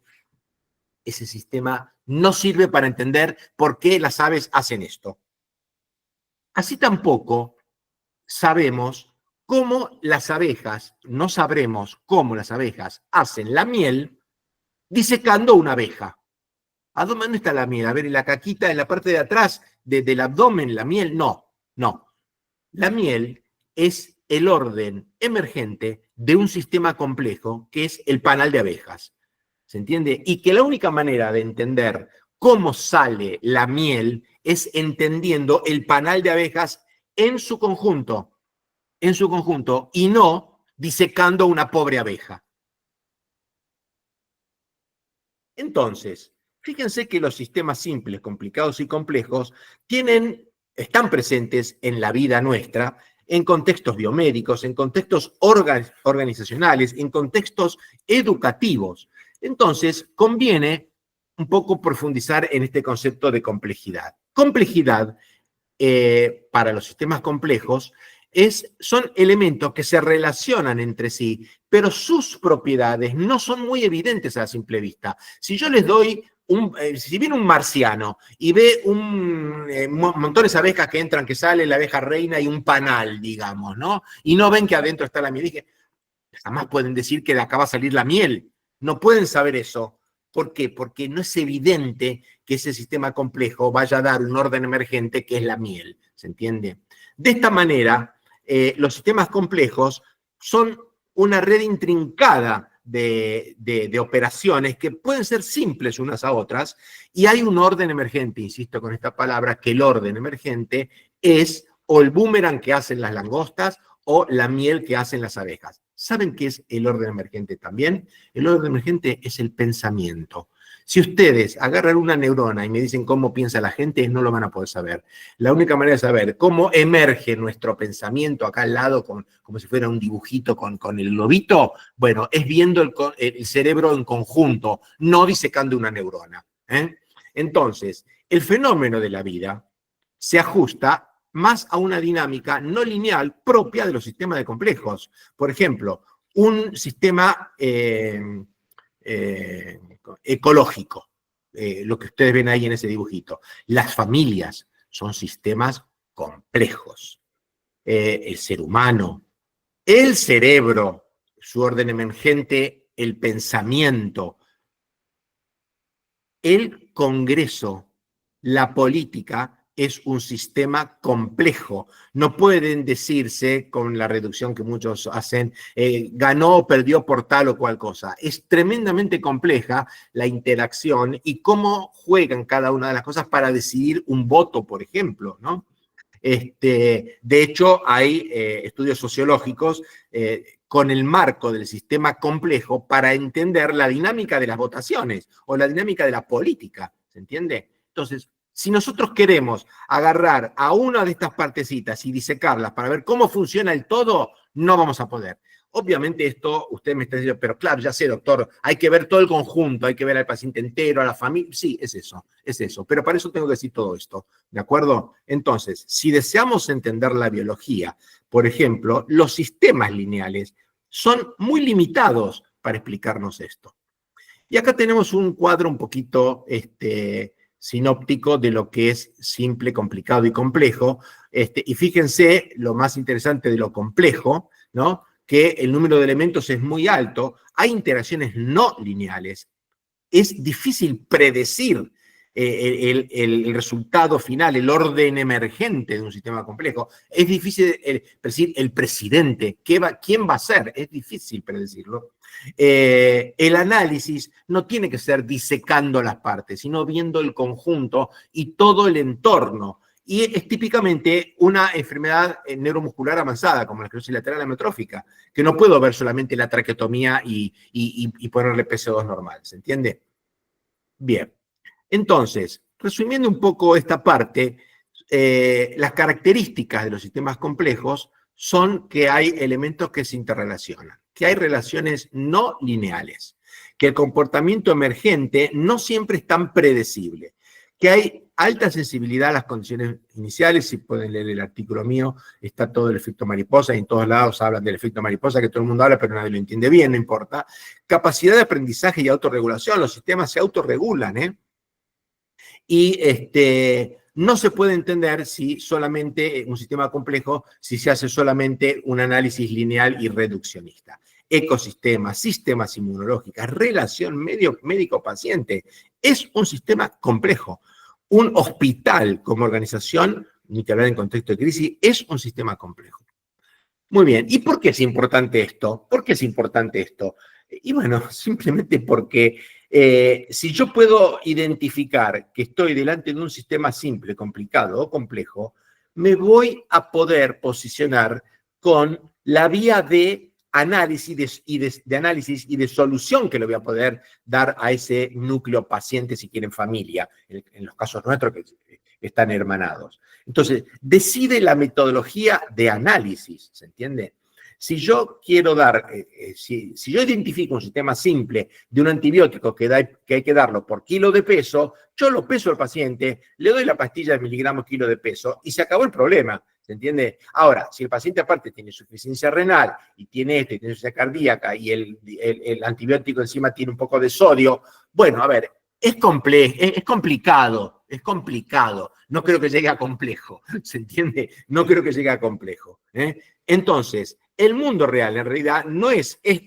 Ese sistema no sirve para entender por qué las aves hacen esto. Así tampoco sabemos cómo las abejas, no sabremos cómo las abejas hacen la miel disecando una abeja. ¿A dónde está la miel? A ver, en la caquita, en la parte de atrás del abdomen, la miel. No, no. La miel es el orden emergente de un sistema complejo que es el panal de abejas. ¿Se entiende? Y que la única manera de entender cómo sale la miel es entendiendo el panal de abejas en su conjunto, y no disecando una pobre abeja. Entonces, fíjense que los sistemas simples, complicados y complejos están presentes en la vida nuestra, en contextos biomédicos, en contextos organizacionales, en contextos educativos. Entonces, conviene un poco profundizar en este concepto de complejidad. Complejidad, para los sistemas complejos, son elementos que se relacionan entre sí, pero sus propiedades no son muy evidentes a simple vista. Si yo les doy si viene un marciano y ve montones de abejas que entran, que salen, la abeja reina y un panal, digamos, ¿no? Y no ven que adentro está la miel. Dije, jamás pueden decir que de acá va a salir la miel. No pueden saber eso. ¿Por qué? Porque no es evidente que ese sistema complejo vaya a dar un orden emergente que es la miel. ¿Se entiende? De esta manera, los sistemas complejos son una red intrincada de operaciones que pueden ser simples unas a otras, y hay un orden emergente, insisto con esta palabra, que el orden emergente es o el boomerang que hacen las langostas o la miel que hacen las abejas. ¿Saben qué es el orden emergente también? El orden emergente es el pensamiento. Si ustedes agarran una neurona y me dicen cómo piensa la gente, no lo van a poder saber. La única manera de saber cómo emerge nuestro pensamiento acá al lado, como si fuera un dibujito con el lobito, bueno, es viendo el cerebro en conjunto, no disecando una neurona. Entonces, el fenómeno de la vida se ajusta más a una dinámica no lineal propia de los sistemas de complejos. Por ejemplo, un sistema ecológico, lo que ustedes ven ahí en ese dibujito. Las familias son sistemas complejos. El ser humano, el cerebro, su orden emergente, el pensamiento, el Congreso, la política, es un sistema complejo. No pueden decirse, con la reducción que muchos hacen, ganó o perdió por tal o cual cosa. Es tremendamente compleja la interacción y cómo juegan cada una de las cosas para decidir un voto, por ejemplo, ¿no? De hecho, hay estudios sociológicos con el marco del sistema complejo para entender la dinámica de las votaciones o la dinámica de la política, ¿se entiende? Entonces, si nosotros queremos agarrar a una de estas partecitas y disecarlas para ver cómo funciona el todo, no vamos a poder. Obviamente esto, usted me está diciendo, pero claro, ya sé, doctor, hay que ver todo el conjunto, hay que ver al paciente entero, a la familia. Sí, es eso. Pero para eso tengo que decir todo esto, ¿de acuerdo? Entonces, si deseamos entender la biología, por ejemplo, los sistemas lineales son muy limitados para explicarnos esto. Y acá tenemos un cuadro un poquito sinóptico de lo que es simple, complicado y complejo. Y fíjense lo más interesante de lo complejo, ¿no? Que el número de elementos es muy alto, hay interacciones no lineales, es difícil predecir el resultado final, el orden emergente de un sistema complejo, es difícil predecir el presidente, quién va a ser, es difícil predecirlo. El análisis no tiene que ser disecando las partes, sino viendo el conjunto y todo el entorno. Y es típicamente una enfermedad neuromuscular avanzada, como la esclerosis lateral amiotrófica, que no puedo ver solamente la traqueotomía y ponerle PC2 normal, ¿se entiende? Bien, entonces, resumiendo un poco esta parte, las características de los sistemas complejos son que hay elementos que se interrelacionan, que hay relaciones no lineales, que el comportamiento emergente no siempre es tan predecible, que hay alta sensibilidad a las condiciones iniciales. Si pueden leer el artículo mío, está todo el efecto mariposa, y en todos lados hablan del efecto mariposa, que todo el mundo habla, pero nadie lo entiende bien, no importa. Capacidad de aprendizaje y autorregulación, los sistemas se autorregulan, y no se puede entender si solamente un sistema complejo, si se hace solamente un análisis lineal y reduccionista. Ecosistemas, sistemas inmunológicos, relación médico-paciente, es un sistema complejo. Un hospital como organización, ni que hablar en contexto de crisis, es un sistema complejo. Muy bien, ¿y por qué es importante esto? ¿Por qué es importante esto? Y bueno, simplemente porque si yo puedo identificar que estoy delante de un sistema simple, complicado o complejo, me voy a poder posicionar con la vía de análisis y de solución que le voy a poder dar a ese núcleo paciente, si quieren familia, en los casos nuestros que están hermanados. Entonces, decide la metodología de análisis, ¿se entiende? Si yo quiero dar, si yo identifico un sistema simple de un antibiótico que hay que darlo por kilo de peso, yo lo peso al paciente, le doy la pastilla de miligramos kilo de peso y se acabó el problema, ¿se entiende? Ahora, si el paciente aparte tiene insuficiencia renal y tiene esto y tiene insuficiencia cardíaca y el antibiótico encima tiene un poco de sodio, bueno, a ver, es complicado, no creo que llegue a complejo, ¿se entiende? No creo que llegue a complejo. Entonces, el mundo real en realidad no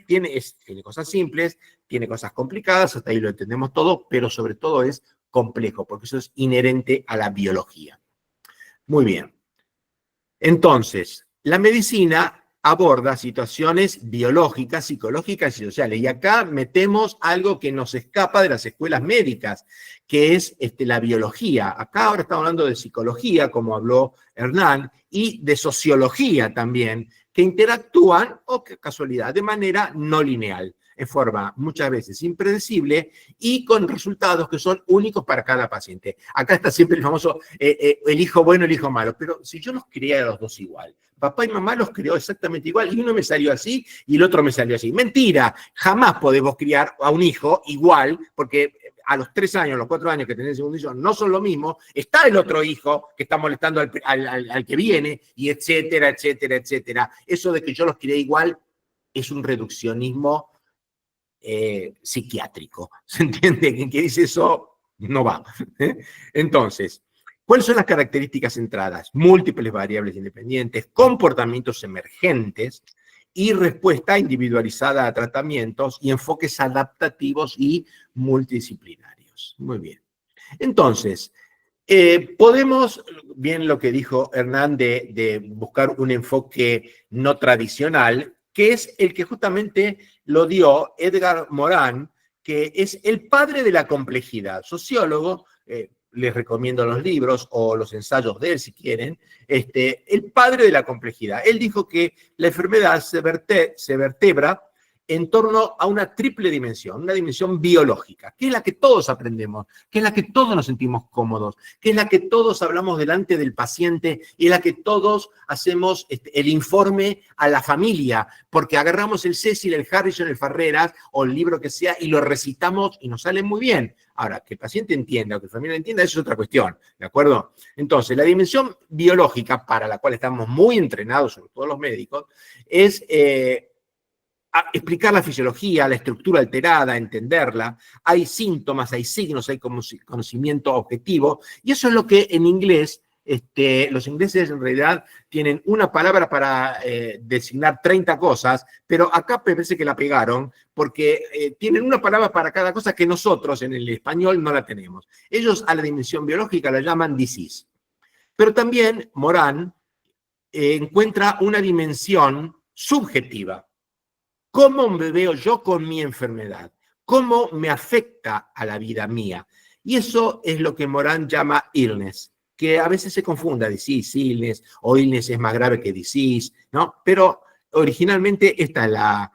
tiene cosas simples, tiene cosas complicadas, hasta ahí lo entendemos todo, pero sobre todo es complejo, porque eso es inherente a la biología. Muy bien. Entonces, la medicina aborda situaciones biológicas, psicológicas y sociales. Y acá metemos algo que nos escapa de las escuelas médicas, que es la biología. Acá ahora estamos hablando de psicología, como habló Hernán, y de sociología también, que interactúan, o qué casualidad, de manera no lineal, en forma muchas veces impredecible y con resultados que son únicos para cada paciente. Acá está siempre el famoso el hijo bueno, el hijo malo, pero si yo los crié a los dos igual, papá y mamá los crió exactamente igual y uno me salió así y el otro me salió así. Mentira, jamás podemos criar a un hijo igual, porque a los 3 años, a los 4 años que tenés el segundo hijo, no son lo mismo, está el otro hijo que está molestando al que viene, y etcétera, etcétera, etcétera. Eso de que yo los crié igual es un reduccionismo psiquiátrico, ¿se entiende? Quien que dice eso no va. Entonces, ¿cuáles son las características centradas? Múltiples variables independientes, comportamientos emergentes y respuesta individualizada a tratamientos y enfoques adaptativos y multidisciplinarios. Muy bien. Entonces, podemos, bien lo que dijo Hernán, de buscar un enfoque no tradicional, que es el que justamente lo dio Edgar Morin, que es el padre de la complejidad, sociólogo, les recomiendo los libros o los ensayos de él, si quieren, el padre de la complejidad. Él dijo que la enfermedad se vertebra en torno a una triple dimensión, una dimensión biológica, que es la que todos aprendemos, que es la que todos nos sentimos cómodos, que es la que todos hablamos delante del paciente y es la que todos hacemos el informe a la familia, porque agarramos el Cecil, el Harrison, el Farreras o el libro que sea y lo recitamos y nos sale muy bien. Ahora, que el paciente entienda o que la familia entienda, eso es otra cuestión, ¿de acuerdo? Entonces, la dimensión biológica, para la cual estamos muy entrenados, sobre todo los médicos, es explicar la fisiología, la estructura alterada, entenderla. Hay síntomas, hay signos, hay conocimiento objetivo, y eso es lo que en inglés, los ingleses en realidad tienen una palabra para designar 30 cosas, pero acá me parece que la pegaron, porque tienen una palabra para cada cosa que nosotros en el español no la tenemos. Ellos a la dimensión biológica la llaman disease. Pero también Morán encuentra una dimensión subjetiva. ¿Cómo me veo yo con mi enfermedad? ¿Cómo me afecta a la vida mía? Y eso es lo que Morán llama illness, que a veces se confunda disease, illness, o illness es más grave que disease, ¿no? Pero originalmente esta es la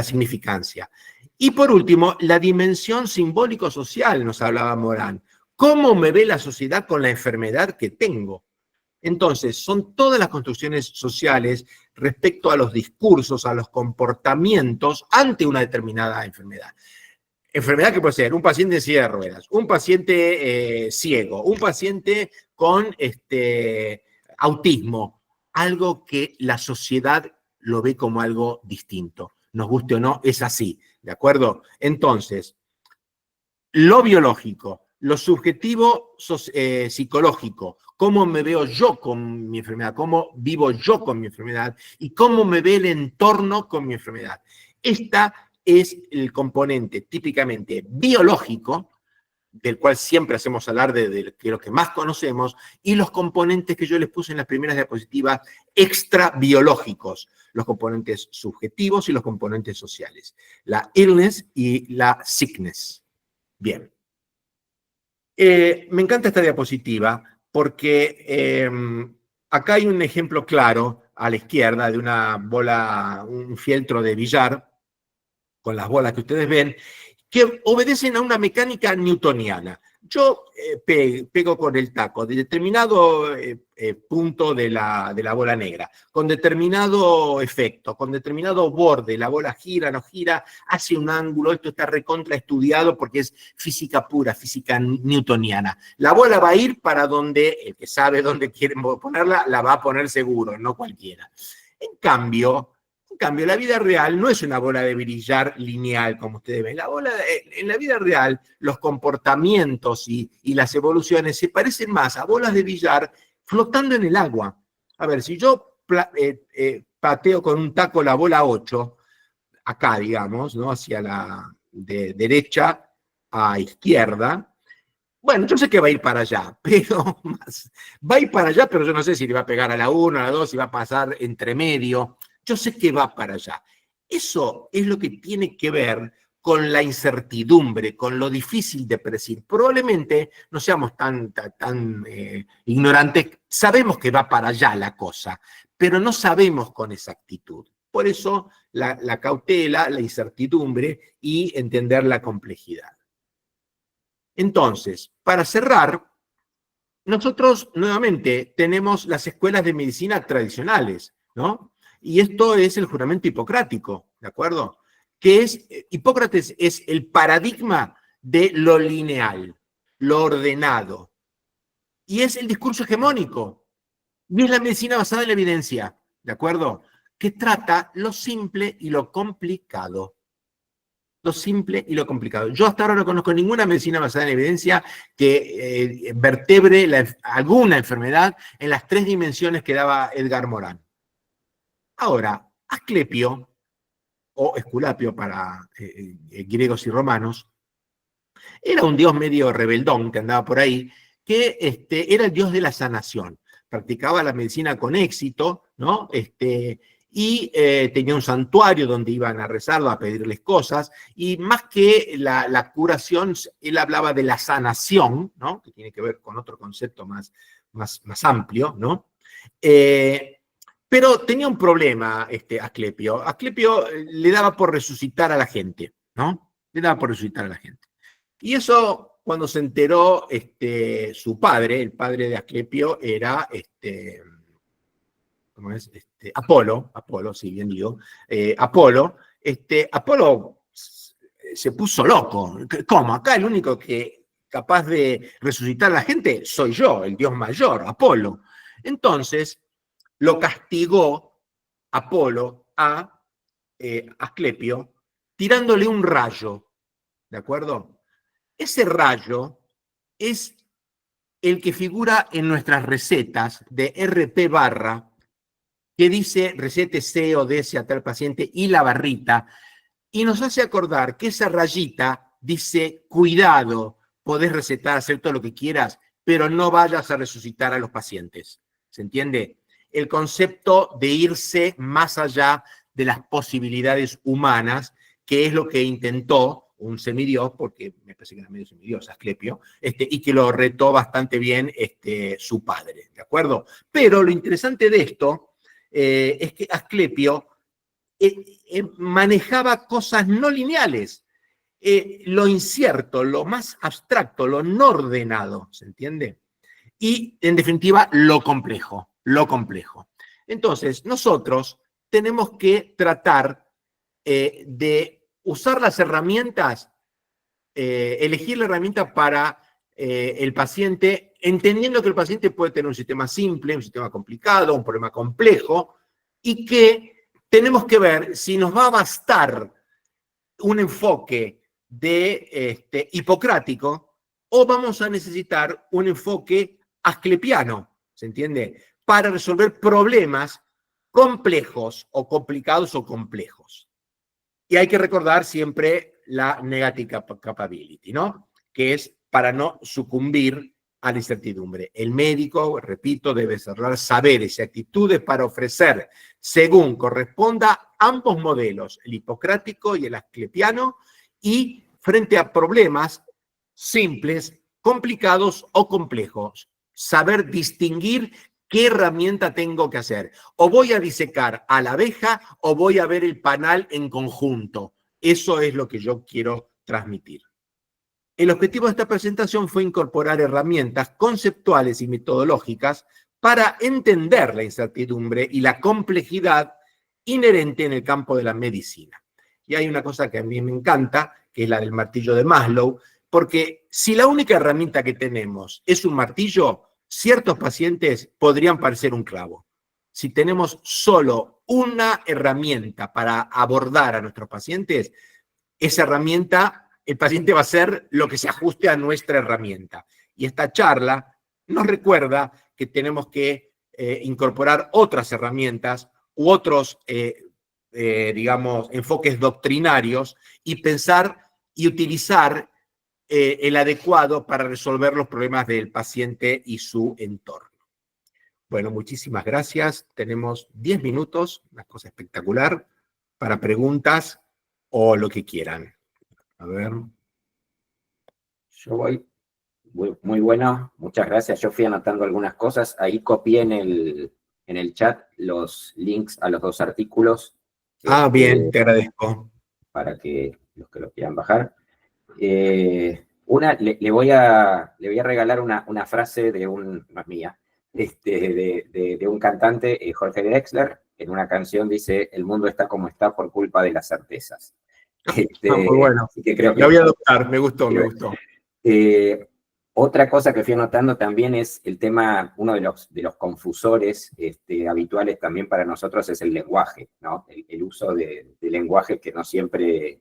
significancia. Y por último, la dimensión simbólico-social, nos hablaba Morán. ¿Cómo me ve la sociedad con la enfermedad que tengo? Entonces, son todas las construcciones sociales respecto a los discursos, a los comportamientos ante una determinada enfermedad. Enfermedad que puede ser un paciente en silla de ruedas, un paciente ciego, un paciente con autismo, algo que la sociedad lo ve como algo distinto. Nos guste o no, es así, ¿de acuerdo? Entonces, lo biológico, lo subjetivo psicológico, cómo me veo yo con mi enfermedad, cómo vivo yo con mi enfermedad y cómo me ve el entorno con mi enfermedad. Esta es el componente típicamente biológico, del cual siempre hacemos alarde de lo que más conocemos, y los componentes que yo les puse en las primeras diapositivas extrabiológicos, los componentes subjetivos y los componentes sociales, la illness y la sickness. Bien. Me encanta esta diapositiva porque acá hay un ejemplo claro a la izquierda de una bola, un fieltro de billar, con las bolas que ustedes ven, que obedecen a una mecánica newtoniana. Yo pego con el taco de determinado punto de la bola negra, con determinado efecto, con determinado borde, la bola gira, no gira, hace un ángulo, esto está recontra estudiado porque es física pura, física newtoniana. La bola va a ir para donde el que sabe dónde quiere ponerla, la va a poner seguro, no cualquiera. En cambio, la vida real no es una bola de billar lineal, como ustedes ven. En la vida real, los comportamientos y las evoluciones se parecen más a bolas de billar flotando en el agua. A ver, si yo pateo con un taco la bola 8, acá, digamos, ¿no? Hacia de derecha a izquierda, bueno, yo sé que va a ir para allá, pero va a ir para allá, pero yo no sé si le va a pegar a la 1, a la 2, si va a pasar entre medio. Yo sé que va para allá. Eso es lo que tiene que ver con la incertidumbre, con lo difícil de predecir. Probablemente no seamos tan ignorantes, sabemos que va para allá la cosa, pero no sabemos con exactitud. Por eso la cautela, la incertidumbre y entender la complejidad. Entonces, para cerrar, nosotros nuevamente tenemos las escuelas de medicina tradicionales, ¿no? Y esto es el juramento hipocrático, ¿de acuerdo? Hipócrates es el paradigma de lo lineal, lo ordenado. Y es el discurso hegemónico. Y es la medicina basada en la evidencia, ¿de acuerdo? Que trata lo simple y lo complicado. Lo simple y lo complicado. Yo hasta ahora no conozco ninguna medicina basada en evidencia que vertebre alguna enfermedad en las 3 dimensiones que daba Edgar Morán. Ahora, Asclepio, o Esculapio para griegos y romanos, era un dios medio rebeldón que andaba por ahí, que era el dios de la sanación. Practicaba la medicina con éxito, ¿no? y tenía un santuario donde iban a rezarlo, a pedirles cosas, y más que la curación, él hablaba de la sanación, ¿no? Que tiene que ver con otro concepto más amplio, ¿no? Pero tenía un problema Asclepio. Asclepio le daba por resucitar a la gente, ¿no? Le daba por resucitar a la gente. Y eso, cuando se enteró su padre, el padre de Asclepio, era ¿cómo es? Apolo, sí, bien digo, Apolo, Apolo se puso loco. ¿Cómo? Acá el único que capaz de resucitar a la gente soy yo, el dios mayor, Apolo. Entonces, lo castigó Apolo a Asclepio tirándole un rayo, ¿de acuerdo? Ese rayo es el que figura en nuestras recetas de RP barra, que dice recete C o D a tal paciente y la barrita, y nos hace acordar que esa rayita dice, cuidado, podés recetar, hacer todo lo que quieras, pero no vayas a resucitar a los pacientes. ¿Se entiende? El concepto de irse más allá de las posibilidades humanas, que es lo que intentó un semidios, porque me parece que era medio semidios, Asclepio, y que lo retó bastante bien su padre, ¿de acuerdo? Pero lo interesante de esto es que Asclepio manejaba cosas no lineales, lo incierto, lo más abstracto, lo no ordenado, ¿se entiende? Y, en definitiva, lo complejo, lo complejo. Entonces, nosotros tenemos que tratar de usar las herramientas, elegir la herramienta para el paciente, entendiendo que el paciente puede tener un sistema simple, un sistema complicado, un problema complejo, y que tenemos que ver si nos va a bastar un enfoque de hipocrático o vamos a necesitar un enfoque asclepiano, ¿se entiende? Para resolver problemas complejos o complicados o complejos. Y hay que recordar siempre la negative capability, ¿no? Que es para no sucumbir a la incertidumbre. El médico, repito, debe desarrollar saberes y actitudes para ofrecer, según corresponda, ambos modelos, el hipocrático y el asclepiano, y frente a problemas simples, complicados o complejos, saber distinguir qué herramienta tengo que hacer. O voy a disecar a la abeja o voy a ver el panal en conjunto. Eso es lo que yo quiero transmitir. El objetivo de esta presentación fue incorporar herramientas conceptuales y metodológicas para entender la incertidumbre y la complejidad inherente en el campo de la medicina. Y hay una cosa que a mí me encanta, que es la del martillo de Maslow, porque si la única herramienta que tenemos es un martillo, ciertos pacientes podrían parecer un clavo. Si tenemos solo una herramienta para abordar a nuestros pacientes, esa herramienta, el paciente va a hacer lo que se ajuste a nuestra herramienta. Y esta charla nos recuerda que tenemos que incorporar otras herramientas u otros, digamos, enfoques doctrinarios y pensar y utilizar el adecuado para resolver los problemas del paciente y su entorno. Bueno, muchísimas gracias. Tenemos 10 minutos, una cosa espectacular, para preguntas o lo que quieran. A ver. Yo voy. Muy bueno, muchas gracias. Yo fui anotando algunas cosas. Ahí copié en el chat los links a los dos artículos. Bien, te agradezco. Para que los que lo quieran bajar. Le voy a regalar una frase de no es mía, de un cantante, Jorge Drexler. En una canción dice: el mundo está como está por culpa de las certezas. Muy bueno. Que creo que la voy a adoptar, me gustó. Otra cosa que fui anotando también es el tema, uno de los confusores habituales también para nosotros es el lenguaje, ¿no? El uso de lenguaje que no siempre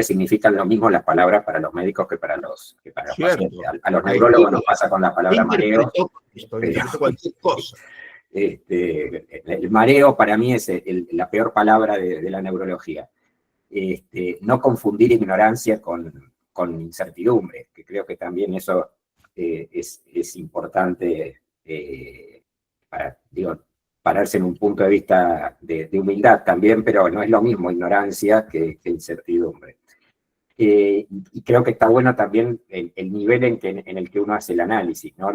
significan lo mismo las palabras para los médicos que para los pacientes. A los neurólogos nos pasa con la palabra mareo. Cualquier cosa. El mareo para mí es la peor palabra de la neurología. No confundir ignorancia con incertidumbre, que creo que también eso es importante pararse en un punto de vista de humildad también, pero no es lo mismo ignorancia que incertidumbre. Y creo que está bueno también el nivel en el que uno hace el análisis, ¿no?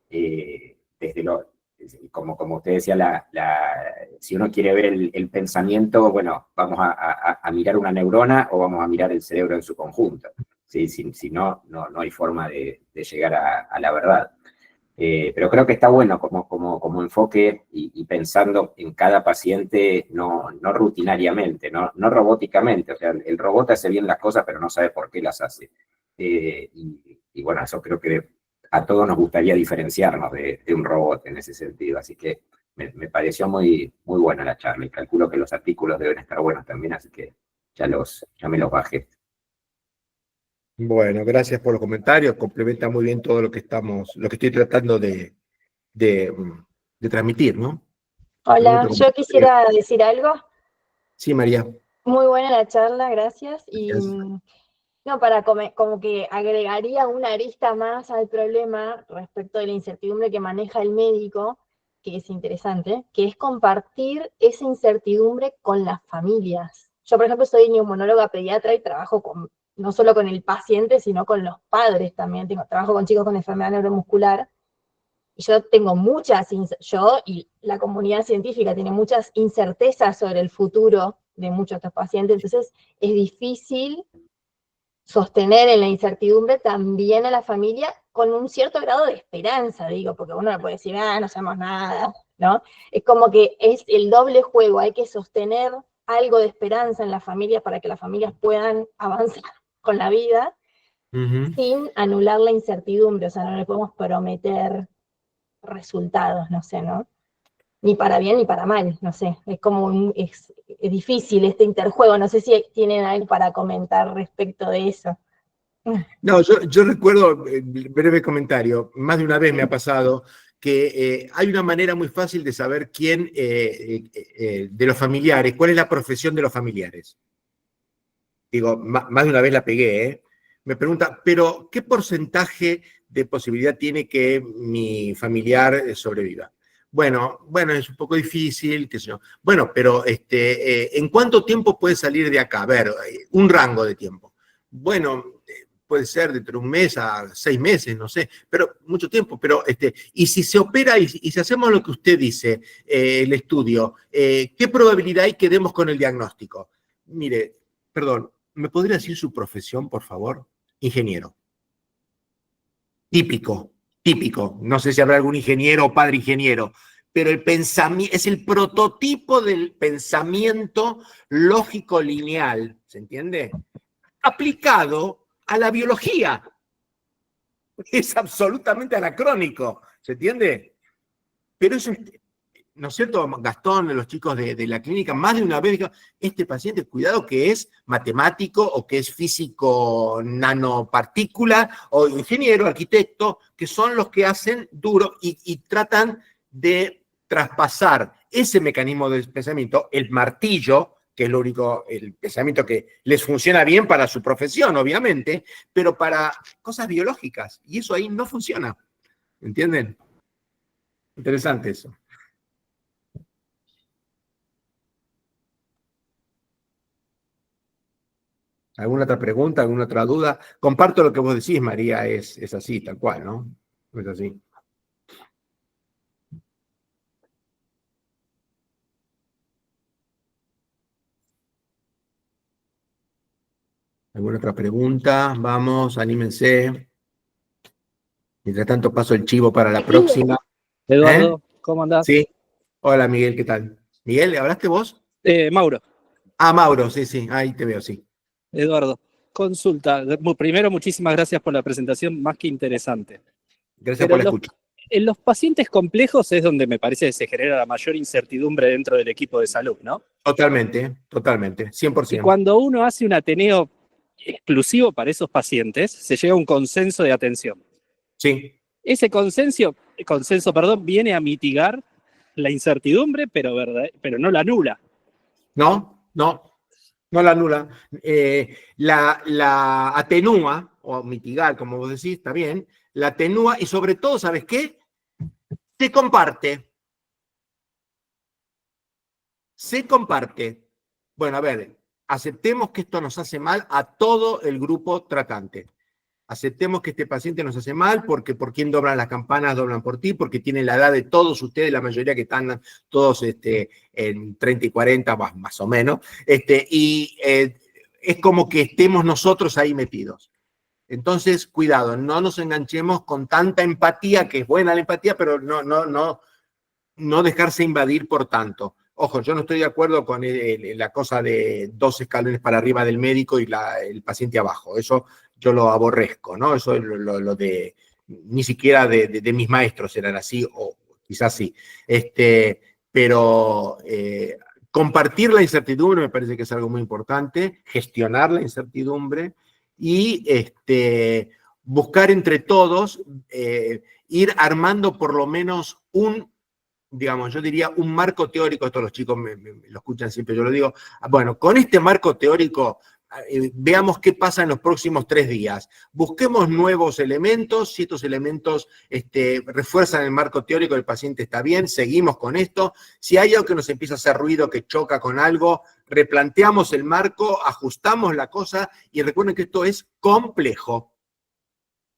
Desde como usted decía, si uno quiere ver el pensamiento, bueno, vamos a mirar una neurona o vamos a mirar el cerebro en su conjunto. ¿Sí? Si no, no hay forma de llegar a la verdad. Pero creo que está bueno como enfoque y pensando en cada paciente, no rutinariamente, no robóticamente. O sea, el robot hace bien las cosas, pero no sabe por qué las hace. Y bueno, eso creo que a todos nos gustaría diferenciarnos de un robot en ese sentido. Así que me pareció muy buena la charla y calculo que los artículos deben estar buenos también, así que ya me los bajé. Bueno, gracias por los comentarios, complementa muy bien todo lo que estoy tratando de transmitir, ¿no? ¿Algún Hola, otro yo comentario? quisiera decir algo. Sí, María. Muy buena la charla, gracias. Y Gracias. no, como que agregaría una arista más al problema respecto de la incertidumbre que maneja el médico, que es interesante, que es compartir esa incertidumbre con las familias. Yo, por ejemplo, soy neumonóloga pediatra y trabajo no solo con el paciente, sino con los padres también. Trabajo con chicos con enfermedad neuromuscular. Y yo y la comunidad científica tiene muchas incertezas sobre el futuro de muchos de estos pacientes, entonces es difícil sostener en la incertidumbre también a la familia con un cierto grado de esperanza, digo, porque uno no puede decir, no sabemos nada, ¿no? Es como que es el doble juego, hay que sostener algo de esperanza en la familia para que las familias puedan avanzar con la vida, sin anular la incertidumbre, o sea, no le podemos prometer resultados, no sé, ¿no? Ni para bien ni para mal, no sé, es difícil este interjuego, no sé si tienen algo para comentar respecto de eso. No, yo recuerdo, breve comentario, más de una vez me ha pasado que hay una manera muy fácil de saber quién de los familiares, cuál es la profesión de los familiares. Digo, más de una vez la pegué, ¿eh? Me pregunta, pero ¿qué porcentaje de posibilidad tiene que mi familiar sobreviva? Bueno, es un poco difícil, qué sé yo. Bueno, pero ¿en cuánto tiempo puede salir de acá? A ver, un rango de tiempo. Bueno, puede ser de 3 meses a 6 meses, no sé, pero mucho tiempo. Pero, y si se opera y si hacemos lo que usted dice, el estudio, ¿qué probabilidad hay que demos con el diagnóstico? Mire, perdón, ¿me podría decir su profesión, por favor? Ingeniero. Típico. No sé si habrá algún ingeniero o padre ingeniero, pero el pensamiento es el prototipo del pensamiento lógico lineal, ¿se entiende? Aplicado a la biología. Es absolutamente anacrónico, ¿se entiende? Pero es ¿no es cierto, Gastón, los chicos de la clínica, más de una vez dijeron, este paciente, cuidado que es matemático o que es físico nanopartícula o ingeniero, arquitecto, que son los que hacen duro y tratan de traspasar ese mecanismo del pensamiento, el martillo, que es lo único, el pensamiento que les funciona bien para su profesión, obviamente, pero para cosas biológicas. Y eso ahí no funciona. ¿Entienden? Interesante eso. ¿Alguna otra pregunta, alguna otra duda? Comparto lo que vos decís, María, es así, tal cual, ¿no? Es así. ¿Alguna otra pregunta? Vamos, anímense. Mientras tanto paso el chivo para la próxima. Eduardo, ¿cómo andás? Sí. Hola, Miguel, ¿qué tal? Miguel, ¿hablaste vos? Mauro. Ah, Mauro, sí, ahí te veo, sí. Eduardo, consulta. Primero, muchísimas gracias por la presentación, más que interesante. Gracias Pero por la escucha. en los pacientes complejos es donde me parece que se genera la mayor incertidumbre dentro del equipo de salud, ¿no? Totalmente, 100%. Y cuando uno hace un Ateneo exclusivo para esos pacientes, se llega a un consenso de atención. Sí. Ese consenso, viene a mitigar la incertidumbre, pero no la anula. No la anula. La atenúa, o mitigar, como vos decís, está bien, la atenúa y sobre todo, ¿sabes qué? Se comparte. Se comparte. Bueno, a ver, aceptemos que esto nos hace mal a todo el grupo tratante. Aceptemos que este paciente nos hace mal porque por quién doblan las campanas, doblan por ti, porque tienen la edad de todos ustedes, la mayoría que están todos en 30 y 40, más o menos, es como que estemos nosotros ahí metidos. Entonces, cuidado, no nos enganchemos con tanta empatía, que es buena la empatía, pero no dejarse invadir por tanto. Ojo, yo no estoy de acuerdo con la cosa de 2 escalones para arriba del médico y el paciente abajo. Eso yo lo aborrezco, ¿no? Eso es lo de, ni siquiera de mis maestros eran así, o quizás sí. Pero compartir la incertidumbre me parece que es algo muy importante, gestionar la incertidumbre y buscar entre todos, ir armando por lo menos digamos, yo diría un marco teórico. Esto los chicos me lo escuchan siempre, yo lo digo. Bueno, con este marco teórico, veamos qué pasa en los próximos 3 días. Busquemos nuevos elementos, si estos elementos refuerzan el marco teórico, el paciente está bien, seguimos con esto. Si hay algo que nos empieza a hacer ruido, que choca con algo, replanteamos el marco, ajustamos la cosa, y recuerden que esto es complejo.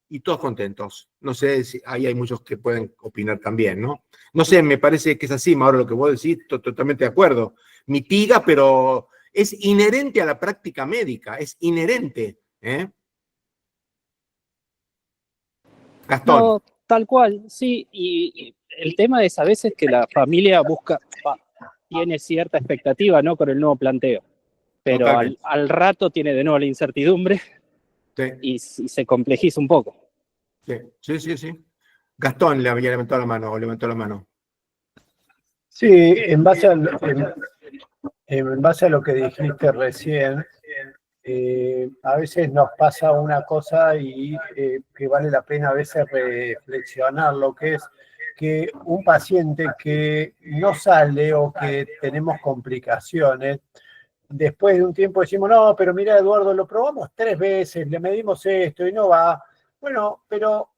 Y todos contentos. No sé si ahí hay muchos que pueden opinar también, ¿no? No sé, me parece que es así, Mauro, lo que vos decís, totalmente de acuerdo. Mitiga, pero es inherente a la práctica médica, es inherente. Gastón. No, tal cual, sí. Y el tema es a veces que la familia tiene cierta expectativa, ¿no? Con el nuevo planteo. Pero al rato tiene de nuevo la incertidumbre. Sí. Y se complejiza un poco. Sí. Gastón le había levantado la mano. Sí, en base a lo que dijiste recién, a veces nos pasa una cosa y que vale la pena a veces reflexionar, lo que es que un paciente que no sale o que tenemos complicaciones, después de un tiempo decimos, no, pero mira, Eduardo, lo probamos 3 veces, le medimos esto y no va. Bueno, pero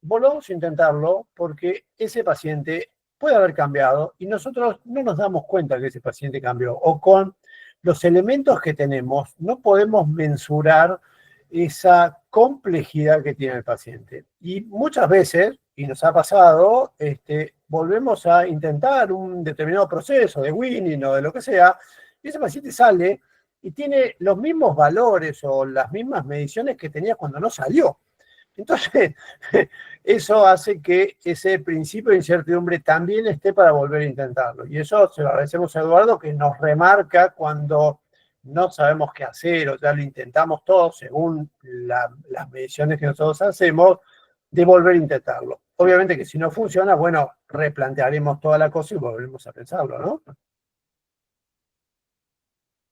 volvamos a intentarlo porque ese paciente puede haber cambiado y nosotros no nos damos cuenta que ese paciente cambió. O con los elementos que tenemos no podemos mensurar esa complejidad que tiene el paciente. Y muchas veces, y nos ha pasado, volvemos a intentar un determinado proceso de Winning o de lo que sea, y ese paciente sale y tiene los mismos valores o las mismas mediciones que tenía cuando no salió. Entonces, eso hace que ese principio de incertidumbre también esté para volver a intentarlo. Y eso se lo agradecemos a Eduardo, que nos remarca cuando no sabemos qué hacer o ya lo intentamos todo según las mediciones que nosotros hacemos, de volver a intentarlo. Obviamente que si no funciona, bueno, replantearemos toda la cosa y volveremos a pensarlo, ¿no?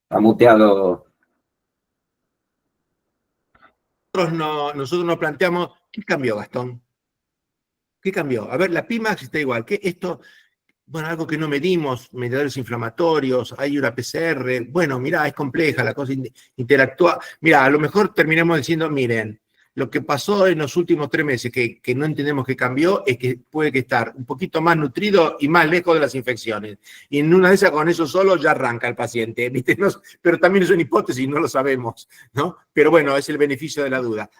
Está muteado. Nosotros nos planteamos, ¿qué cambió, Gastón? ¿Qué cambió? A ver, la Pimax está igual. ¿Qué esto? Bueno, algo que no medimos, mediadores inflamatorios, hay una PCR. Bueno, mirá, es compleja la cosa, interactúa. Mirá, a lo mejor terminamos diciendo, miren, lo que pasó en los últimos 3 meses, que no entendemos que cambió, es que puede que estar un poquito más nutrido y más lejos de las infecciones. Y en una de esas, con eso solo, ya arranca el paciente, ¿viste? Pero también es una hipótesis, no lo sabemos, ¿no? Pero bueno, es el beneficio de la duda.